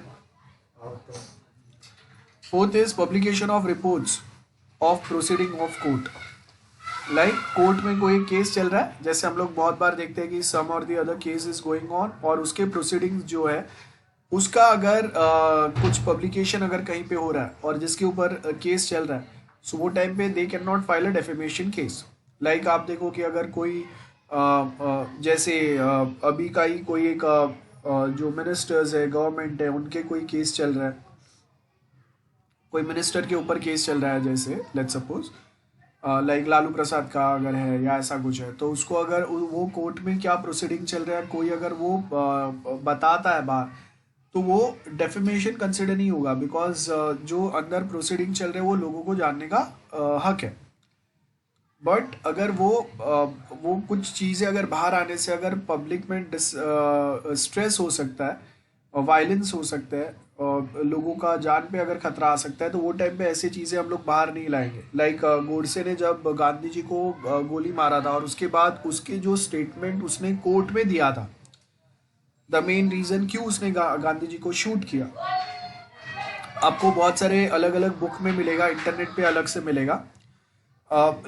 fourth is publication of reports of proceeding of court. Like court में कोई case चल रहा है, जैसे हम लोग बहुत बार देखते हैं कि सम और the other case is going on, और उसके प्रोसीडिंग्स जो है उसका अगर कुछ पब्लिकेशन अगर कहीं पे हो रहा है और जिसके ऊपर केस चल रहा है, सो वो टाइम पे they can not file a defamation case. Like आप देखो कि अगर कोई जैसे अभी का ही कोई एक जो मिनिस्टर्स है, गवर्नमेंट है, उनके कोई केस चल रहा है, कोई मिनिस्टर के ऊपर केस चल रहा है, जैसे let's suppose like Lalu Prasad का अगर है या ऐसा कुछ है, तो उसको अगर वो कोर्ट में क्या प्रोसीडिंग चल रहा है कोई अगर वो बताता है बाहर, तो वो डेफेमेशन कंसिडर नहीं होगा, बिकॉज जो अंदर प्रोसीडिंग चल रहे हैं वो लोगों को जानने का हक है। बट अगर वो कुछ चीज़ें अगर बाहर आने से अगर पब्लिक में स्ट्रेस हो सकता है, वायलेंस हो सकता है, लोगों का जान पे अगर खतरा आ सकता है, तो वो टाइम पे ऐसी चीज़ें हम लोग बाहर नहीं लाएंगे। लाइक गोडसे ने जब गांधी जी को गोली मारा था और उसके बाद उसके जो स्टेटमेंट उसने कोर्ट में दिया था, द मेन रीज़न क्यों उसने गांधी जी को शूट किया, आपको बहुत सारे अलग अलग बुक में मिलेगा, इंटरनेट पे अलग से मिलेगा।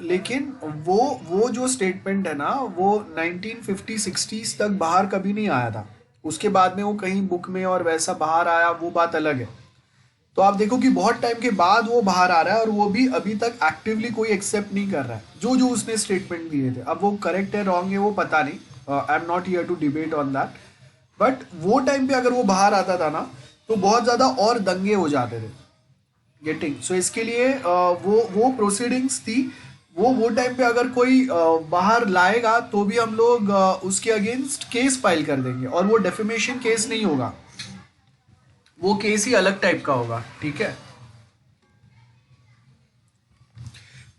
लेकिन वो जो स्टेटमेंट है ना, वो 1950-60s तक बाहर कभी नहीं आया था, उसके बाद में वो कहीं बुक में और वैसा बाहर आया, वो बात अलग है। तो आप देखो कि बहुत टाइम के बाद वो बाहर आ रहा है और वो भी अभी तक एक्टिवली कोई एक्सेप्ट नहीं कर रहा है जो जो उसने स्टेटमेंट दिए थे। अब वो करेक्ट है रॉन्ग है वो पता नहीं, I am not here to debate on that, but वो टाइम पे अगर वो बाहर आता था ना तो बहुत ज़्यादा और दंगे हो जाते थे गेटिंग। सो इसके लिए वो प्रोसीडिंग्स थी, वो टाइम पे अगर कोई बाहर लाएगा तो भी हम लोग उसके अगेंस्ट केस फाइल कर देंगे, और वो डेफेमेशन केस नहीं होगा, वो केस ही अलग टाइप का होगा। ठीक है,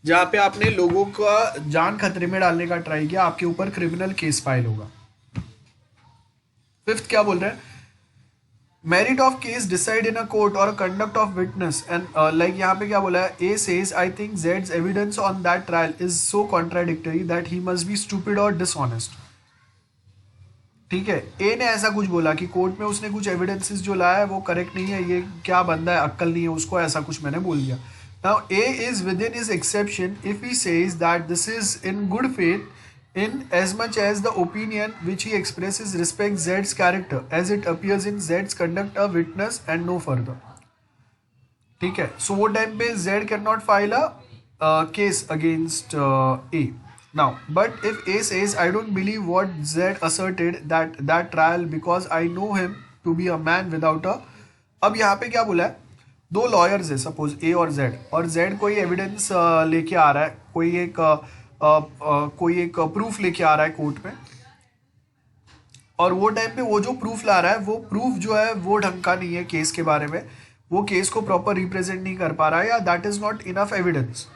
जहां पे आपने लोगों का जान खतरे में डालने का ट्राई किया, आपके ऊपर क्रिमिनल केस फाइल होगा। फिफ्थ क्या बोल रहे हैं, merit of case decide in a court और conduct of witness and like यहाँ पे क्या बोला है, ए सेज आई थिंक जेड्स evidence on that trial is so contradictory that he must be stupid और डिसऑनेस्ट। ठीक है, ए ने ऐसा कुछ बोला कि कोर्ट में उसने कुछ एविडेंसेस जो लाया है वो करेक्ट नहीं है, ये क्या बंदा है, अक्ल नहीं है उसको, ऐसा कुछ मैंने बोल दिया. Now A is with in his exception if he says that this is in good faith in as much as the opinion which he expresses respects Z's character as it appears in Z's conduct a witness and no further. ठीक है, so वो time पे Z cannot file a case against A. Now, but if A says I don't believe what Z asserted that trial because I know him to be a man without a, अब यहाँ पे क्या बोला है, दो lawyers है suppose A और Z, और Z कोई एविडेंस लेके आ रहा है, कोई एक प्रूफ लेके आ रहा है कोर्ट में, और वो टाइम पे वो जो प्रूफ ला रहा है वो प्रूफ जो है वो ढंग का नहीं है केस के बारे में, वो केस को प्रॉपर रिप्रेजेंट नहीं कर पा रहा है, या that is not enough evidence,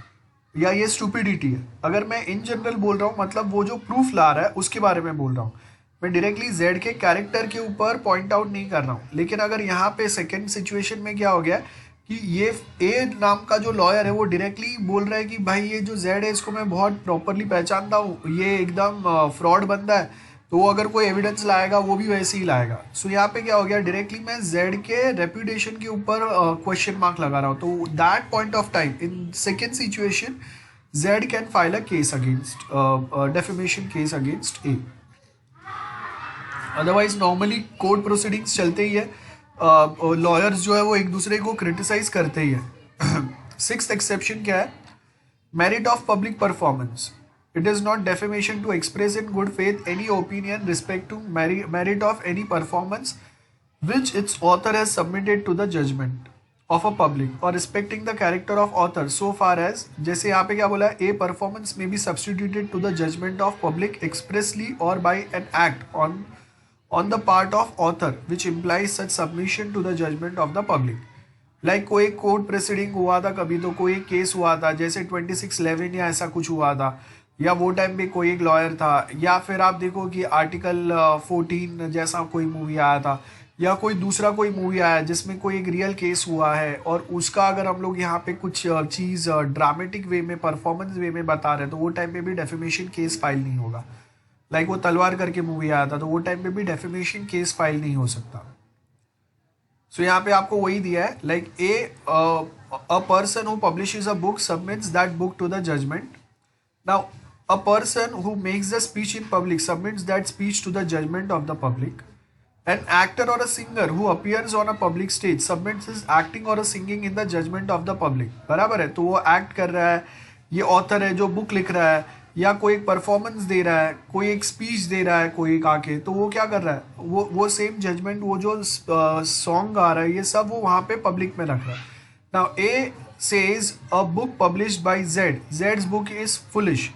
या ये स्टूपिडिटी है. अगर मैं इन जनरल बोल रहा हूँ, मतलब वो जो प्रूफ ला रहा है उसके बारे में बोल रहा हूँ, मैं डायरेक्टली जेड के कैरेक्टर के ऊपर पॉइंट आउट नहीं कर रहा हूँ. लेकिन अगर यहाँ पे सेकेंड सिचुएशन में क्या हो गया कि ये ए नाम का जो लॉयर है वो डायरेक्टली बोल रहा है कि भाई ये जो जेड है इसको मैं बहुत प्रॉपरली पहचानता हूँ, ये एकदम फ्रॉड बंदा है, तो वो अगर कोई एविडेंस लाएगा वो भी वैसे ही लाएगा. सो यहाँ पे क्या हो गया, डायरेक्टली मैं जेड के रेप्यूटेशन के ऊपर क्वेश्चन मार्क लगा रहा हूँ. तो that point of time in second situation Z can file a case against defamation case against A. Otherwise normally court proceedings चलते ही है, लॉयर्स जो है वो एक दूसरे को क्रिटिसाइज करते ही है. सिक्स्थ एक्सेप्शन क्या है, merit of public performance. It is not defamation to express in good faith any opinion respect to merit of any performance which its author has submitted to the judgement of a public और respecting the character of author so far as, जैसे यहाँ पे क्या बोला है, A performance may be substituted to the judgement of public expressly और by an act on the part of author which implies such submission to the judgment of the public. Like कोई court presiding हुआ था कभी, तो कोई case हुआ था जैसे 2611 या ऐसा कुछ हुआ था, या वो टाइम पे कोई एक लॉयर था, या फिर आप देखो कि आर्टिकल 14 जैसा कोई मूवी आया था, या कोई दूसरा कोई मूवी आया जिसमें कोई एक रियल केस हुआ है, और उसका अगर हम लोग यहाँ पे कुछ चीज़ ड्रामेटिक वे में, परफॉर्मेंस वे में बता रहे हैं, तो वो टाइम पे भी डेफेमेशन केस फाइल नहीं होगा. लाइक वो तलवार करके मूवी आया था, तो वो टाइम पे भी डेफेमेशन केस फाइल नहीं हो सकता. सो यहाँ पे आपको वही दिया है, like a person who publishes a book submits that book to the judgement. Now a person who makes the speech in public submits that speech to the judgement of the public. An actor और a singer who appears on a public stage submits his acting और a singing in the judgement of the public. बराबर है, तो वो act कर रहा है, ये ऑथर है जो बुक लिख रहा है, या कोई एक परफॉर्मेंस दे रहा है, कोई एक स्पीच दे रहा है कोई एक आके, तो वो क्या कर रहा है, वो सेम जजमेंट, वो जो सॉन्ग गा रहा है, ये सब वो वहाँ पे पब्लिक में रख रहा है. Now A says a book published by Z, Jades book is foolish,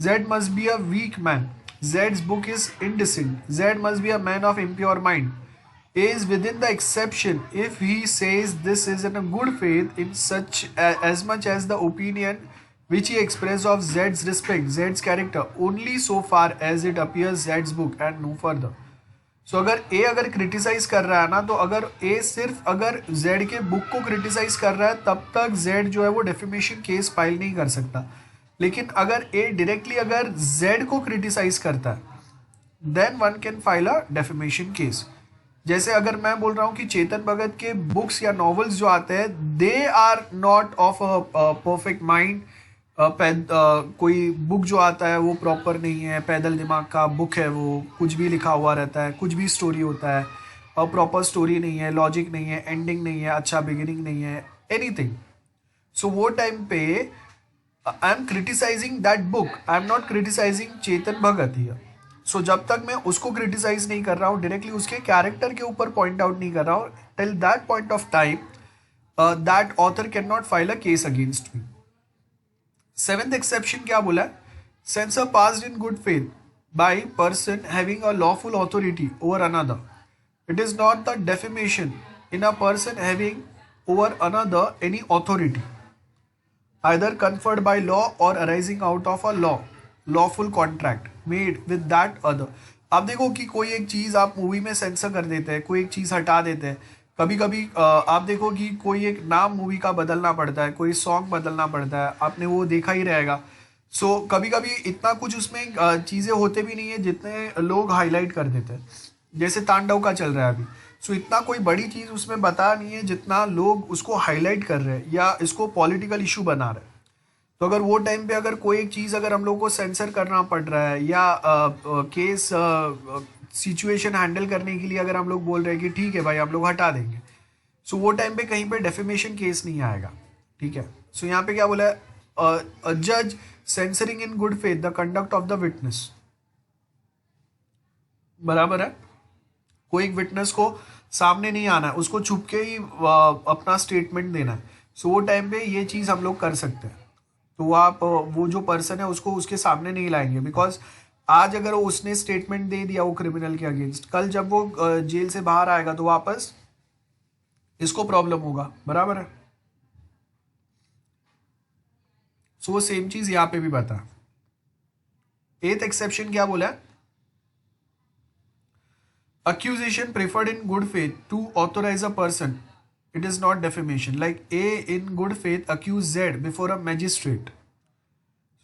Z must be a week man, Jades book is indecent, Z must be a man of impure mind. A is within the exception if he says this is in a good faith in such as much as the opinion which he expressed of Z's respect, Z's character, only so far as it appears Z's book and no further. So अगर A अगर criticise कर रहा है ना, तो अगर A सिर्फ अगर Z के बुक को क्रिटिसाइज कर रहा है, तब तक Z जो है वो डेफेमेशन केस फाइल नहीं कर सकता. लेकिन अगर A डायरेक्टली अगर Z को क्रिटिसाइज करता है, then one can file a defamation case. जैसे अगर मैं बोल रहा हूँ कि चेतन भगत के बुक्स या नॉवेल्स जो आते हैं, they are not of a perfect mind. कोई बुक जो आता है वो प्रॉपर नहीं है, पैदल दिमाग का बुक है, वो कुछ भी लिखा हुआ रहता है, कुछ भी स्टोरी होता है, और प्रॉपर स्टोरी नहीं है, लॉजिक नहीं है, एंडिंग नहीं है, अच्छा बिगिनिंग नहीं है, एनीथिंग. सो वो टाइम पे I am criticising that book, I am not criticising Chetan Bhagat here. So जब तक मैं उसको क्रिटिसाइज नहीं कर रहा हूँ, डायरेक्टली उसके कैरेक्टर के ऊपर पॉइंट आउट नहीं कर रहा हूँ, till that point of time that author can not file a case against me. Seventh exception क्या बोला है, sensor passed in good faith by person having a lawful authority over another. It is not the defamation in a person having over another any authority either conferred by law or arising out of a lawful contract made with that other. आप देखो कि कोई एक चीज़ आप movie में sensor कर देते हैं, कोई एक चीज़ हटा देते हैं, कभी कभी आप देखो कि कोई एक नाम मूवी का बदलना पड़ता है, कोई सॉन्ग बदलना पड़ता है, आपने वो देखा ही रहेगा. सो कभी कभी इतना कुछ उसमें चीज़ें होते भी नहीं है जितने लोग हाईलाइट कर देते हैं, जैसे तांडव का चल रहा है अभी। सो इतना कोई बड़ी चीज़ उसमें बता नहीं है जितना लोग उसको हाईलाइट कर रहे हैं या इसको पॉलिटिकल इशू बना रहे हैं। तो अगर वो टाइम पे अगर कोई एक चीज़ अगर हम लोग को सेंसर करना पड़ रहा है या केस सिचुएशन हैंडल करने के लिए अगर हम लोग बोल रहे हैं कि ठीक है भाई हम लोग हटा देंगे, सो वो टाइम पे कहीं पे डेफेमेशन केस नहीं आएगा। ठीक है। सो यहाँ पे क्या बोला है, जज censoring in good faith the conduct of the witness. बराबर है। कोई एक विटनेस को सामने नहीं आना है, उसको छुप के ही अपना स्टेटमेंट देना है। सो वो टाइम पे ये चीज़ हम लोग कर सकते हैं। तो आप वो जो पर्सन है उसको उसके सामने नहीं लाएंगे, बिकॉज आज अगर उसने स्टेटमेंट दे दिया वो क्रिमिनल के अगेंस्ट, कल जब वो जेल से बाहर आएगा तो वापस इसको प्रॉब्लम होगा। बराबर है। सो वो सेम चीज यहां पे भी बता। एथ एक्सेप्शन क्या बोला है, accusation preferred in good faith to authorize a person, it is not defamation. Like A in good faith accused Z before a magistrate.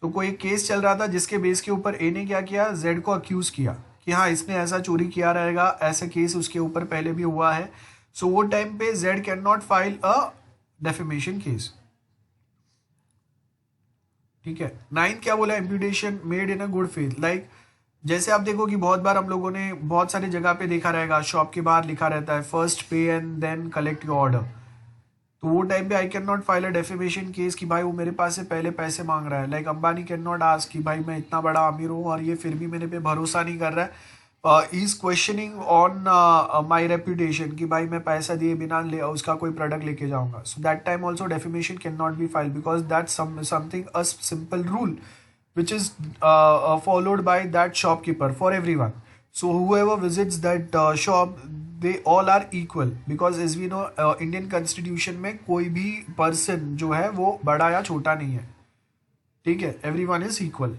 तो कोई केस चल रहा था जिसके बेस के ऊपर ए ने क्या किया, जेड को अक्यूज किया कि हाँ इसने ऐसा चोरी किया रहेगा, ऐसा केस उसके ऊपर पहले भी हुआ है। सो वो टाइम पे Z can not file a defamation case. ठीक है। नाइन्थ क्या बोला, imputation made in a good faith. Like जैसे आप देखो कि बहुत बार हम लोगों ने बहुत सारी जगह पे देखा रहेगा, शॉप के बाहर लिखा रहता है फर्स्ट पे and then collect your order. तो वो टाइम पे I can not file a defamation case कि भाई वो मेरे पास से पहले पैसे मांग रहा है। Like Ambani can not ask कि भाई मैं इतना बड़ा अमीर हूँ और ये फिर भी मेरे पे भरोसा नहीं कर रहा है, is questioning on my reputation कि भाई मैं पैसा दिए बिना उसका कोई प्रोडक्ट लेके जाऊंगा। So that time also defamation can not be file because that something a simple rule which is followed by that shopkeeper for everyone. So whoever visits that shop, they all are equal because as we know Indian constitution में कोई भी person जो है वो बड़ा या छोटा नहीं है। ठीक है, everyone is equal.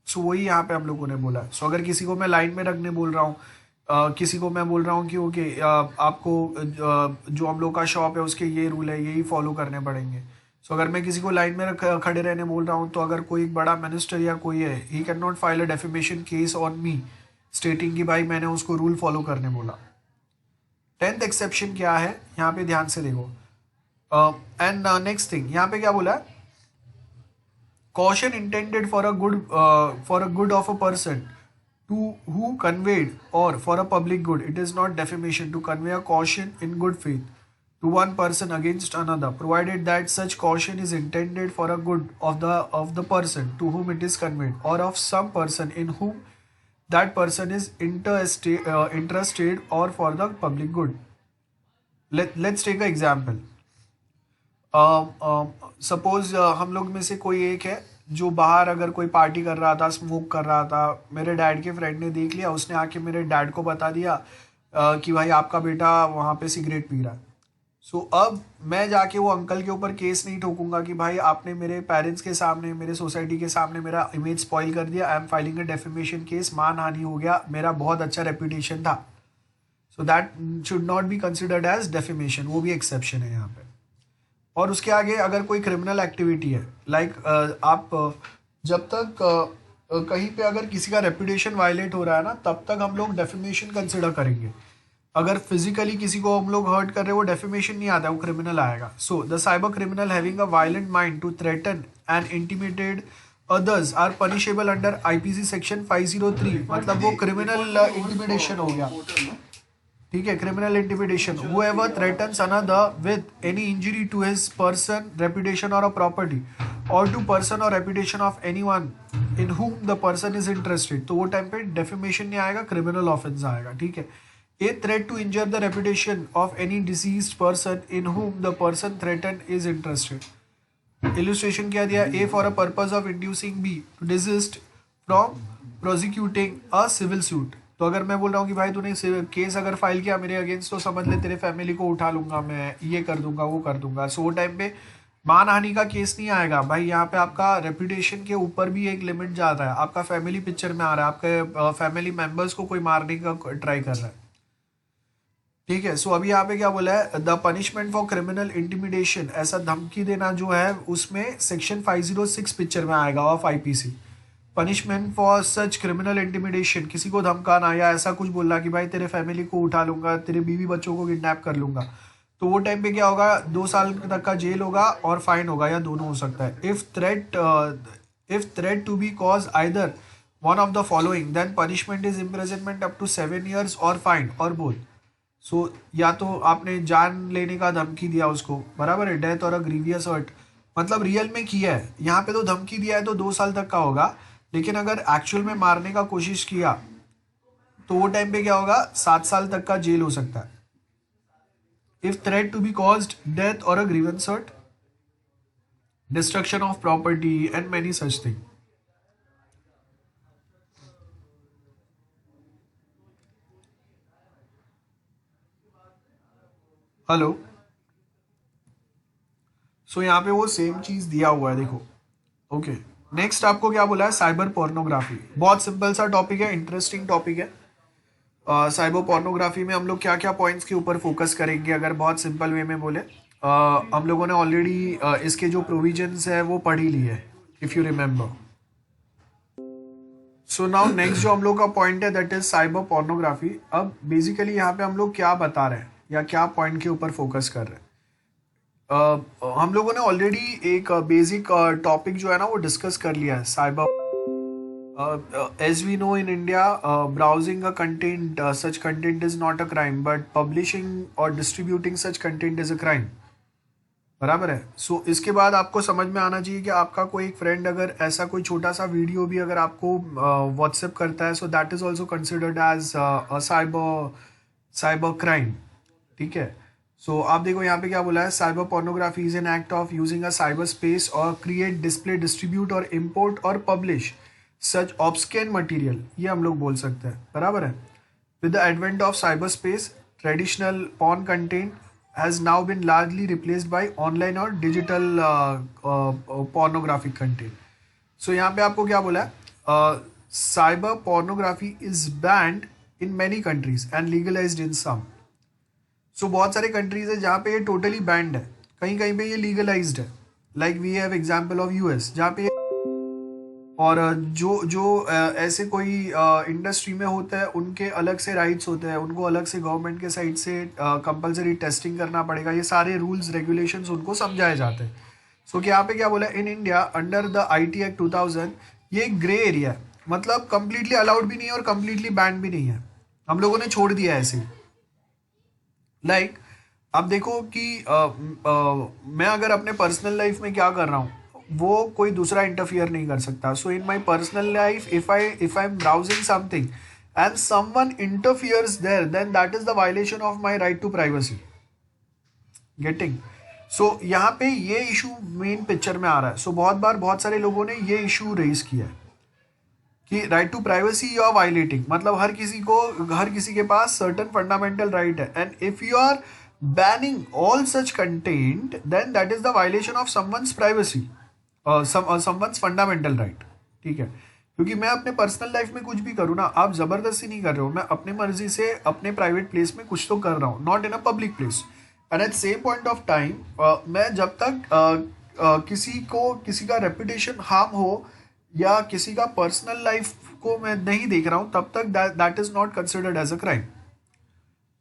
सो वही यहाँ पे हम लोगों ने बोला। सो अगर किसी को मैं लाइन में रखने बोल रहा हूँ, किसी को मैं बोल रहा हूँ कि ओके आपको जो हम लोग का शॉप है उसके ये रूल है, यही फॉलो करने पड़ेंगे। सो अगर मैं किसी को लाइन में खड़े रहने बोल रहा हूँ तो अगर कोई एक बड़ा मिनिस्टर या कोई है, ही can not file a defamation case on me स्टेटिंग कि भाई मैंने उसको रूल फॉलो करने बोला। 10th एक्सेप्शन क्या है यहाँ पे ध्यान से देखो। एंड नेक्स्ट थिंग यहाँ पे क्या बोला है, caution intended for a good of a person to who conveyed or for a public good, it is not defamation to convey a caution in good faith to one person against another, provided that such caution is intended for a good of the person to whom it is conveyed or of some person in whom that person is interested or for the public good. Let's take an example. Suppose हम लोग में से कोई एक है जो बाहर अगर कोई पार्टी कर रहा था, स्मोक कर रहा था, मेरे डैड के फ्रेंड ने देख लिया, उसने आके मेरे डैड को बता दिया कि भाई आपका बेटा वहाँ पे सिगरेट पी रहा है। सो अब मैं जाके वो अंकल के ऊपर केस नहीं ठोकूंगा कि भाई आपने मेरे पेरेंट्स के सामने, मेरे सोसाइटी के सामने मेरा इमेज स्पॉइल कर दिया, I am filing a defamation case, मानहानि हो गया, मेरा बहुत अच्छा रेपुटेशन था। So that should not be considered as defamation, वो भी एक्सेप्शन है यहाँ पे। और उसके आगे अगर कोई क्रिमिनल एक्टिविटी है, लाइक आप जब तक कहीं पे अगर किसी का रेपुटेशन वायलेट हो रहा है ना, तब तक हम लोग डेफेमेशन कंसिडर करेंगे। अगर फिजिकली किसी को हम लोग हर्ट कर रहे हैं वो डेफेमेशन नहीं आता, वो क्रिमिनल आएगा। So the cyber criminal having a violent mind to threaten and intimidate others are punishable under IPC section 503, मतलब वो क्रिमिनल इंटिमिडेशन हो गया। ठीक है, criminal intimidation, whoever threatens another with any injury to his person, reputation or a property or to person or reputation of anyone in whom the person is interested, तो वो time पे defamation नहीं आएगा, criminal offence आएगा। ठीक है। A threat to injure the reputation of any deceased person in whom the person threatened is interested. Illustration क्या दिया, A for a purpose of inducing B to desist from prosecuting a civil suit। तो अगर मैं बोल रहा हूँ कि भाई तूने केस अगर फाइल किया मेरे अगेंस्ट तो समझ ले तेरे फैमिली को उठा लूंगा मैं, ये कर दूंगा वो कर दूंगा। सो वो टाइम पे मानहानि का केस नहीं आएगा भाई, यहाँ पे आपका रेपुटेशन के ऊपर भी एक लिमिट जाता है, आपका फैमिली पिक्चर में आ रहा है, आपके फैमिली मेंबर्स को कोई मारने का ट्राई कर रहा है। ठीक है। सो अभी यहाँ पे क्या बोला है, the punishment for criminal intimidation, ऐसा धमकी देना जो है उसमें सेक्शन 506 पिक्चर में आएगा of IPC. Punishment for such criminal intimidation, किसी को धमकाना या ऐसा कुछ बोलना कि भाई तेरे फैमिली को उठा लूंगा, तेरे बीवी बच्चों को किडनैप कर लूंगा, तो वो टाइम पे क्या होगा, 2 साल तक का जेल होगा और फाइन होगा, या दोनों हो सकता है। If threat to be cause either one of the following then punishment is imprisonment up to 7 years और फाइन और बोथ। सो या तो आपने जान लेने का धमकी दिया उसको, बराबर है, डेथ और अ ग्रीवियस हर्ट, मतलब रियल में किया है, यहाँ पे तो धमकी दिया है तो 2 साल तक का होगा, लेकिन अगर एक्चुअल में मारने का कोशिश किया तो वो टाइम पे क्या होगा, 7 साल तक का जेल हो सकता है। If threat to be caused death और a grievance hurt, destruction of property and many such thing. Hello. So यहाँ पे वो सेम चीज दिया हुआ है, देखो। ओके, नेक्स्ट आपको क्या बोला है, साइबर पोर्नोग्राफी। बहुत सिंपल सा टॉपिक है, इंटरेस्टिंग टॉपिक है। साइबर पोर्नोग्राफी में हम लोग क्या क्या पॉइंट्स के ऊपर फोकस करेंगे, अगर बहुत सिंपल वे में बोले, हम लोगों ने ऑलरेडी इसके जो प्रोविजंस है वो पढ़ ही लिए है, if you remember. So now next जो हम लोग का पॉइंट है दैट इज साइबर पोर्नोग्राफी। अब बेसिकली यहाँ पे हम लोग क्या बता रहे हैं या क्या पॉइंट के ऊपर फोकस कर रहे हैं, हम लोगों ने ऑलरेडी एक बेसिक टॉपिक जो है ना वो डिस्कस कर लिया है, cyber. As we know in India, browsing a content, such content is not a crime, but publishing और distributing such content is a crime, बराबर है। सो इसके बाद आपको समझ में आना चाहिए कि आपका कोई एक फ्रेंड अगर ऐसा कोई छोटा सा वीडियो भी अगर आपको व्हाट्सएप करता है, so that is also considered as a cyber crime, ठीक है। सो आप देखो यहाँ पे क्या बोला है, cyber pornography is an act of using a cyber space or create, display, distribute or import or publish such obscene material, ये हम लोग बोल सकते हैं, बराबर है। With the advent of cyber space, traditional porn content has now been largely replaced by online or digital pornographic content. So यहाँ पे आपको क्या बोला है, cyber pornography is banned in many countries and legalised इन सम। सो बहुत सारे कंट्रीज है जहाँ पे ये टोटली बैंड है, कहीं कहीं पे ये लीगलाइज्ड है, like we have example of US जहाँ पे। और जो जो ऐसे कोई इंडस्ट्री में होता है उनके अलग से राइट्स होते हैं, उनको अलग से गवर्नमेंट के साइड से कंपलसरी टेस्टिंग करना पड़ेगा, ये सारे रूल्स रेगुलेशंस उनको समझाए जाते हैं। सो कि यहाँ पे क्या बोला, in India under the IT act 2000, ये एक ग्रे एरिया है, मतलब कंप्लीटली अलाउड भी नहीं है और कंप्लीटली बैन भी नहीं है, हम लोगों ने छोड़ दिया है ऐसे। लाइक अब देखो कि मैं अगर अपने पर्सनल लाइफ में क्या कर रहा हूँ वो कोई दूसरा इंटरफियर नहीं कर सकता। So in my personal life if I am browsing something and someone interferes there, then that is the violation of my right to privacy, getting. So यहाँ पे ये इशू मेन पिक्चर में आ रहा है। सो बहुत बार बहुत सारे लोगों ने ये इशू रेज किया है कि right to privacy you are violating, मतलब हर किसी के पास सर्टन फंडामेंटल राइट है, and if you are banning all such content then that is the violation of someone's privacy, someone's fundamental right, ठीक है। क्योंकि मैं अपने पर्सनल लाइफ में कुछ भी करूँ ना, आप जबरदस्ती नहीं कर रहे हो, मैं अपने मर्जी से अपने प्राइवेट प्लेस में कुछ तो कर रहा हूँ, not in a public place. And at same point of time मैं जब तक किसी का रेपुटेशन हार्म हो या किसी का पर्सनल लाइफ को मैं नहीं देख रहा हूं, तब तक that is not considered as a crime.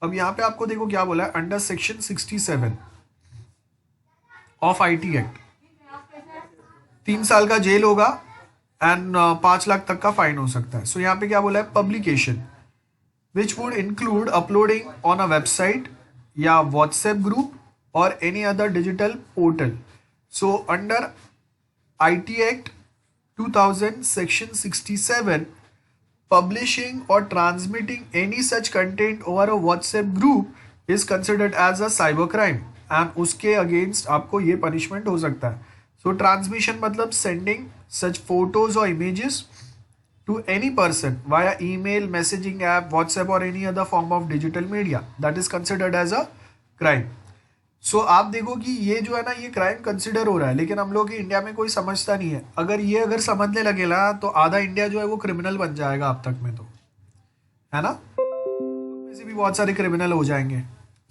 अब यहाँ पे आपको देखो क्या बोला है, under section 67 of IT act 3 साल का जेल होगा एंड 5 लाख तक का फाइन हो सकता है। सो यहाँ पे क्या बोला है, publication which would include uploading on a website या व्हाट्सएप ग्रुप और any other digital portal. So under IT act 2000 section 67, publishing or transmitting any such content over a WhatsApp group is considered as a cyber crime and उसके against आपको ये punishment हो सकता है। सो transmission मतलब sending सच photos और images to any person via email, messaging app, WhatsApp or any other form of digital media that is considered as a crime. सो आप देखो कि ये जो है ना ये क्राइम कंसिडर हो रहा है, लेकिन हम लोग इंडिया में कोई समझता नहीं है। अगर समझने लगे ना तो आधा इंडिया जो है वो क्रिमिनल बन जाएगा अब तक में, तो है ना। से भी बहुत सारे क्रिमिनल हो जाएंगे.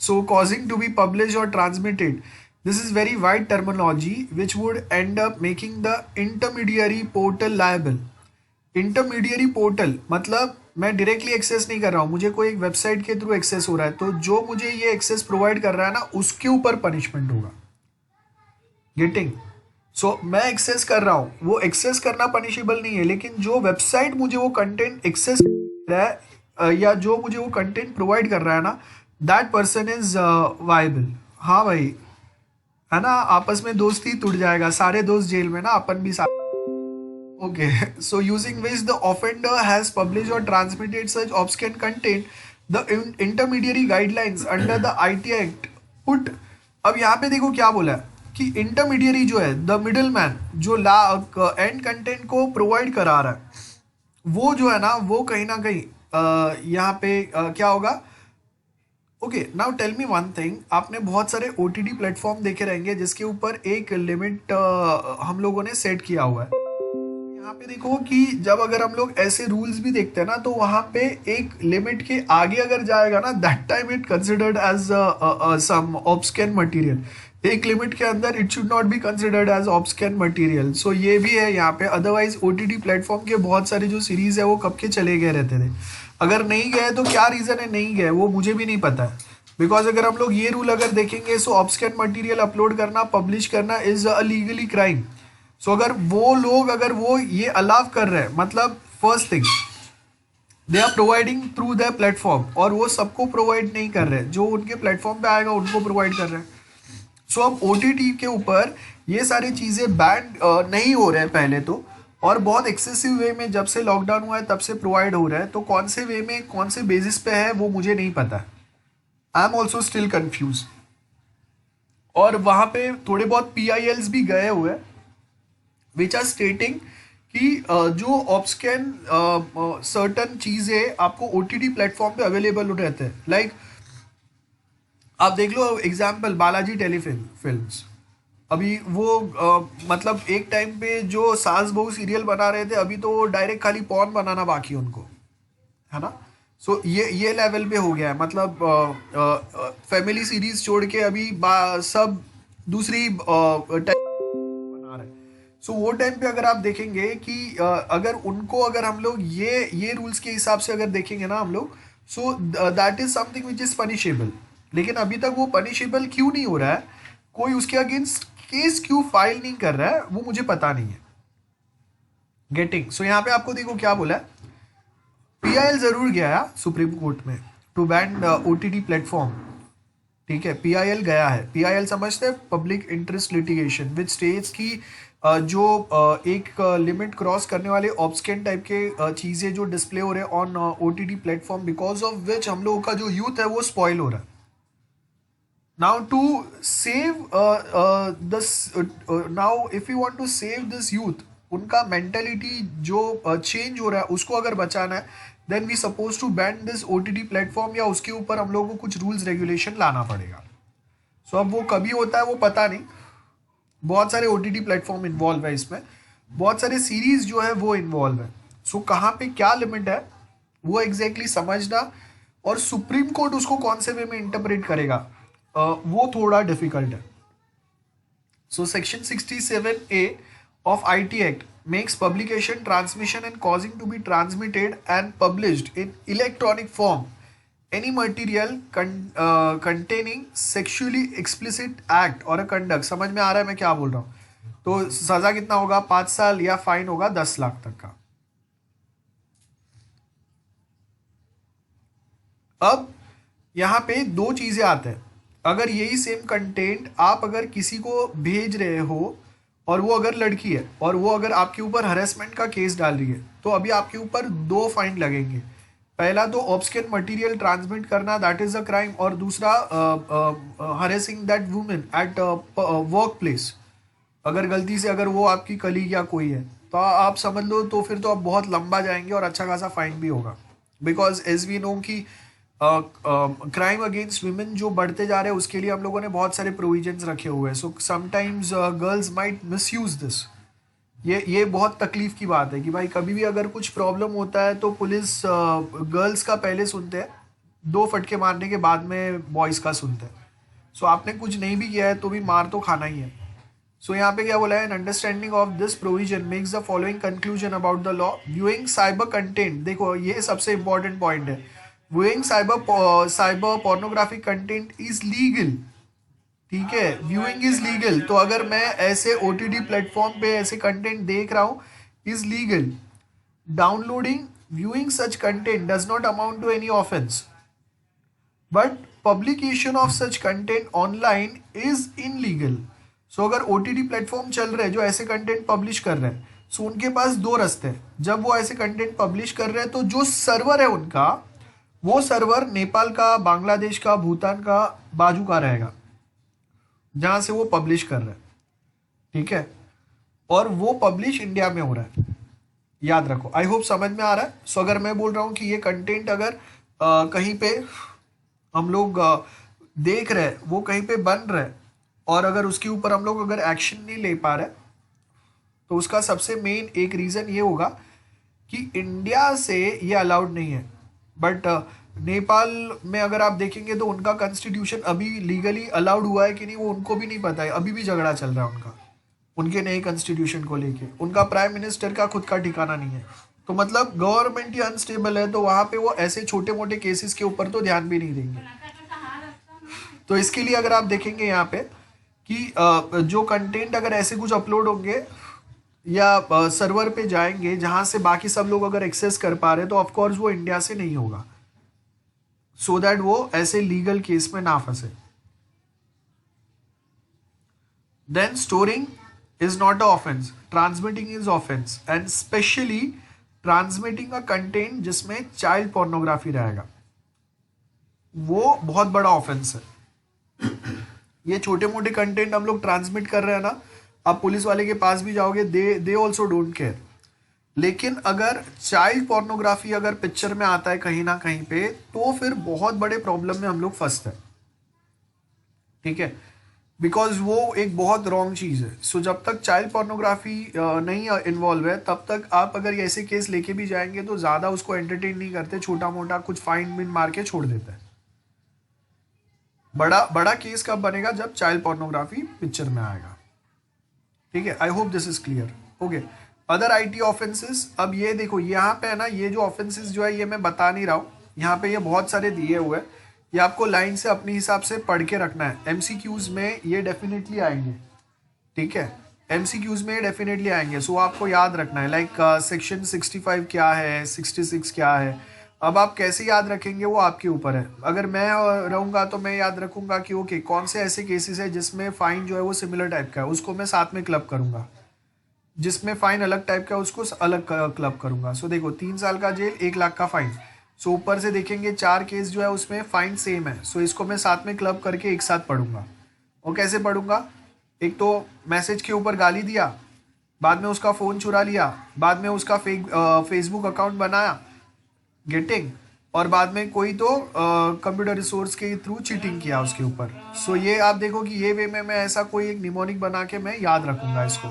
सो कॉजिंग टू बी पब्लिश और transmitted, this is very wide terminology which would and up making the intermediary portal liable. Intermediary portal मतलब मैं डायरेक्टली एक्सेस नहीं कर रहा हूँ, मुझे कोई एक वेबसाइट के थ्रू एक्सेस हो रहा है, तो जो मुझे ये एक्सेस प्रोवाइड कर रहा है ना उसके ऊपर पनिशमेंट होगा. गेटिंग? सो मैं एक्सेस कर रहा हूँ, वो एक्सेस करना पनिशेबल नहीं है, लेकिन जो वेबसाइट मुझे वो कंटेंट एक्सेस कर रहा है या जो मुझे वो कंटेंट प्रोवाइड कर रहा है ना, दैट पर्सन इज वाइबल. हाँ भाई, है ना, आपस में दोस्ती टूट जाएगा, सारे दोस्त जेल में ना, अपन भी सारे. Okay, so using which the offender has published or transmitted such obscene content, the intermediary guidelines under the IT Act put. अब यहाँ पे देखो क्या बोला है कि इंटरमीडियरी जो है, द मिडल मैन, जो एंड कंटेंट को प्रोवाइड करा रहा है, वो जो है ना वो कहीं ना कहीं यहाँ पे क्या होगा. Okay, now tell me one thing, आपने बहुत सारे OTT प्लेटफॉर्म देखे रहेंगे जिसके ऊपर एक लिमिट हम लोगों ने सेट किया हुआ है. यहाँ पे देखो कि जब अगर हम लोग ऐसे रूल्स भी देखते हैं ना, तो वहां पे एक लिमिट के आगे अगर जाएगा ना, that time it considered as some obscene material. एक लिमिट के अंदर it should not be considered as obscene material. So ये भी है यहाँ पे. अदरवाइज OTT प्लेटफॉर्म के बहुत सारे जो सीरीज है वो कब के चले गए रहते थे. अगर नहीं गए तो क्या रीजन है नहीं गए वो मुझे भी नहीं पता है. बिकॉज अगर हम लोग ये रूल अगर देखेंगे, सो ऑब्स्कैन मटेरियल अपलोड करना, पब्लिश करना इज अ लीगली क्राइम. सो अगर वो लोग अगर वो ये अलाव कर रहे हैं, मतलब first thing they are providing through the platform, और वो सबको प्रोवाइड नहीं कर रहे, जो उनके प्लेटफॉर्म पे आएगा उनको प्रोवाइड कर रहे हैं. सो अब OTT के ऊपर ये सारी चीज़ें बैन नहीं हो रहे हैं पहले तो, और बहुत एक्सेसिव वे में जब से लॉकडाउन हुआ है तब से प्रोवाइड हो रहा है. तो कौन से वे में कौन से बेसिस पे है वो मुझे नहीं पता. I am also still confuse. और वहाँ पे थोड़े बहुत PILs भी गए हुए हैं विच आर स्टेटिंग कि जो ऑब्स्कैन सर्टन चीज़ें आपको OTT प्लेटफॉर्म पे अवेलेबल रहते हैं. लाइक आप देख लो एग्जाम्पल बालाजी टेलीफिल्म्स. अभी वो मतलब एक टाइम पे जो सास बहू सीरियल बना रहे थे, अभी तो डायरेक्ट खाली पॉर्न बनाना बाकी उनको, है ना. सो ये लेवल पे हो गया है. मतलब फैमिली सीरीज छोड़ के अभी सब दूसरी बना रहे. सो वो टाइम पे अगर आप देखेंगे कि अगर उनको अगर हम लोग ये रूल्स के हिसाब से अगर देखेंगे ना हम लोग, सो that is something which is punishable. लेकिन अभी तक वो पनिशेबल क्यों नहीं हो रहा है, कोई उसके अगेंस्ट केस क्यों फाइल नहीं कर रहा है, वो मुझे पता नहीं है. गेटिंग? सो यहाँ पे आपको देखो क्या बोला है, PIL जरूर गया सुप्रीम कोर्ट में टू बैन OTT प्लेटफॉर्म. ठीक है, PIL गया है. PIL समझते हैं, public interest litigation, which states की जो एक लिमिट क्रॉस करने वाले ऑब्स्कैन टाइप के चीज़ें जो डिस्प्ले हो रहे हैं on OTT platform, because of which हम लोगों का जो यूथ है वो स्पॉइल हो रहा है. Now to save now if you want to save this youth, उनका मेंटेलिटी जो चेंज हो रहा है उसको अगर बचाना है, then we suppose to ban this OTT platform, या उसके ऊपर हम लोगों को कुछ रूल्स रेगुलेशन लाना पड़ेगा. सो अब वो कभी होता है वो पता नहीं. बहुत सारे OTT प्लेटफॉर्म इन्वॉल्व है इसमें, बहुत सारे सीरीज जो है वो इन्वॉल्व है. सो कहाँ पे क्या लिमिट है वो एग्जैक्टली समझना, और सुप्रीम कोर्ट उसको कौन से वे में इंटरप्रेट करेगा वो थोड़ा डिफिकल्ट है. So section 67A of IT Act makes publication, transmission and causing to be transmitted and published in electronic form any material containing sexually explicit act or a conduct. समझ में आ रहा है मैं क्या बोल रहा हूँ? तो सजा कितना होगा, 5 साल या फाइन होगा 10 लाख तक का. अब यहाँ पे दो चीजें आते हैं. अगर यही सेम कंटेंट आप अगर किसी को भेज रहे हो और वो अगर लड़की है और वो अगर आपके ऊपर हरेसमेंट का केस डाल रही है, तो अभी आपके ऊपर 2 फाइन लगेंगे. पहला तो ऑब्स्कैन मटेरियल ट्रांसमिट करना, दैट इज अ क्राइम, और दूसरा harassing that women at work place. अगर गलती से अगर वो आपकी कलीग या कोई है तो आप समझ लो, तो फिर तो आप बहुत लंबा जाएंगे और अच्छा खासा फाइन भी होगा. बिकॉज एज वी नो कि क्राइम अगेंस्ट वुमेन जो बढ़ते जा रहे हैं उसके लिए हम लोगों ने बहुत सारे प्रोविजंस रखे हुए हैं. So sometimes girls might misuse this. ये बहुत तकलीफ की बात है कि भाई कभी भी अगर कुछ प्रॉब्लम होता है तो पुलिस गर्ल्स का पहले सुनते हैं 2 फटके मारने के बाद में बॉयज का सुनते हैं। सो आपने कुछ नहीं भी किया है तो भी मार तो खाना ही है। सो यहाँ पे क्या बोला है, an understanding of this provision makes the following conclusion about the law. Viewing cyber content, देखो ये सबसे इंपॉर्टेंट पॉइंट है, viewing cyber pornographic content is legal. ठीक है, व्यूइंग इज लीगल, तो अगर मैं ऐसे ओटीटी प्लेटफॉर्म पे ऐसे कंटेंट देख रहा हूँ is legal. Downloading viewing such content does not amount to any offense, but publication of such content online is illegal. So अगर OTT प्लेटफॉर्म चल रहे हैं जो ऐसे कंटेंट पब्लिश कर रहे हैं, सो उनके पास 2 रास्ते हैं। जब वो ऐसे कंटेंट पब्लिश कर रहे हैं तो जो सर्वर है उनका, वो सर्वर नेपाल का, बांग्लादेश का, भूटान का, बाजू का रहेगा जहां से वो पब्लिश कर रहे हैं। ठीक है, और वो पब्लिश इंडिया में हो रहा है, याद रखो। आई होप समझ में आ रहा है। सो अगर मैं बोल रहा हूँ कि ये कंटेंट अगर कहीं पे हम लोग देख रहे हैं, वो कहीं पे बन रहा है, और अगर उसके ऊपर हम लोग अगर एक्शन नहीं ले पा रहे, तो उसका सबसे मेन एक रीज़न ये होगा कि इंडिया से ये अलाउड नहीं है। बट नेपाल में अगर आप देखेंगे तो उनका कॉन्स्टिट्यूशन अभी लीगली अलाउड हुआ है कि नहीं वो उनको भी नहीं पता है, अभी भी झगड़ा चल रहा है उनका, उनके नए कॉन्स्टिट्यूशन को लेके। उनका प्राइम मिनिस्टर का खुद का ठिकाना नहीं है, तो मतलब गवर्नमेंट ही अनस्टेबल है, तो वहाँ पे वो ऐसे छोटे मोटे केसेस के ऊपर तो ध्यान भी नहीं देंगे। तो इसके लिए अगर आप देखेंगे यहाँ पे कि जो कंटेंट अगर ऐसे कुछ अपलोड होंगे या सर्वर पे जाएंगे जहाँ से बाकी सब लोग अगर एक्सेस कर पा रहे हैं, तो ऑफकोर्स वो इंडिया से नहीं होगा, सो दैट वो ऐसे लीगल केस में ना फंसे। Then storing is not a offense, transmitting is offense, and especially transmitting a content जिसमें child pornography रहेगा, वो बहुत बड़ा ऑफेंस है। ये छोटे मोटे कंटेंट हम लोग ट्रांसमिट कर रहे हैं ना, आप पुलिस वाले के पास भी जाओगे, दे ऑल्सो डोंट केयर। लेकिन अगर चाइल्ड पोर्नोग्राफी अगर पिक्चर में आता है कहीं ना कहीं पे, तो फिर बहुत बड़े प्रॉब्लम में हम लोग फंसते हैं। ठीक है, बिकॉज वो एक बहुत रॉन्ग चीज़ है। सो जब तक चाइल्ड पोर्नोग्राफी नहीं इन्वॉल्व है, तब तक आप अगर ऐसे केस लेके भी जाएंगे तो ज़्यादा उसको एंटरटेन नहीं करते, छोटा मोटा कुछ फाइन बिन मार के छोड़ देते हैं। बड़ा केस कब बनेगा, जब चाइल्ड पोर्नोग्राफी पिक्चर में आएगा। ठीक है, I hope this is clear. Okay, other IT offences. अब ये देखो यहाँ पे है ना, ये जो ऑफेंसेस जो है ये मैं बता नहीं रहा हूँ, यहाँ पे ये बहुत सारे दिए हुए हैं, ये आपको लाइन से अपने हिसाब से पढ़ के रखना है। एमसीक्यूज में ये डेफिनेटली आएंगे। ठीक है, एमसीक्यूज में डेफिनेटली आएंगे, सो आपको याद रखना है। लाइक सेक्शन 65 क्या है, 66 क्या है। अब आप कैसे याद रखेंगे वो आपके ऊपर है। अगर मैं रहूँगा तो मैं याद रखूँगा कि ओके कौन से ऐसे केसेस है जिसमें फाइन जो है वो सिमिलर टाइप का है, उसको मैं साथ में क्लब करूँगा। जिसमें फाइन अलग टाइप का है उसको अलग क्लब करूँगा। सो देखो 3 साल का जेल, 1 लाख का फाइन। सो ऊपर से देखेंगे 4 केस जो है उसमें फाइन सेम है, सो इसको मैं साथ में क्लब करके एक साथ पढ़ूंगा। और कैसे पढ़ूंगा, एक तो मैसेज के ऊपर गाली दिया, बाद में उसका फ़ोन चुरा लिया, बाद में उसका फेसबुक अकाउंट बनाया गेटिंग, और बाद में कोई तो कंप्यूटर रिसोर्स के थ्रू चीटिंग किया उसके ऊपर। सो ये आप देखो कि ये वे में मैं ऐसा कोई एक निमोनिक बना के मैं याद रखूँगा इसको।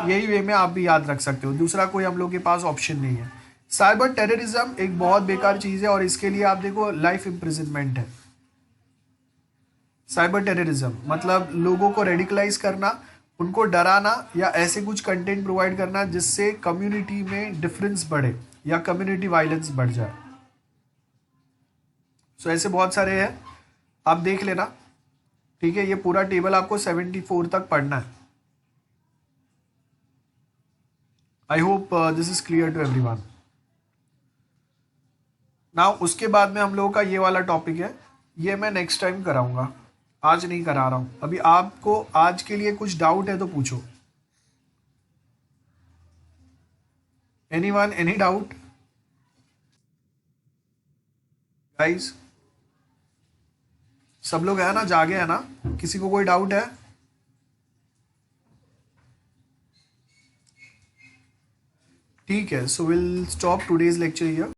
यही वे में आप भी याद रख सकते हो, दूसरा कोई हम लोग के पास ऑप्शन नहीं है। साइबर टेररिज्म एक बहुत बेकार चीज है, और इसके लिए आप देखो लाइफ इम्प्रिजनमेंट है। साइबर टेररिज्म मतलब लोगों को रेडिकलाइज करना, उनको डराना, या ऐसे कुछ कंटेंट प्रोवाइड करना जिससे कम्युनिटी में डिफरेंस बढ़े या कम्युनिटी वायलेंस बढ़ जाए। सो ऐसे बहुत सारे हैं, आप देख लेना। ठीक है, ये पूरा टेबल आपको 74 तक पढ़ना है। I hope this is clear to everyone. Now उसके बाद में हम लोगों का ये वाला टॉपिक है, ये मैं नेक्स्ट टाइम कराऊंगा, आज नहीं करा रहा हूं। अभी आपको आज के लिए कुछ डाउट है तो पूछो। Anyone, any doubt guys? सब लोग है ना, जागे है ना? किसी को कोई डाउट है? ठीक है, so will stop today's lecture here.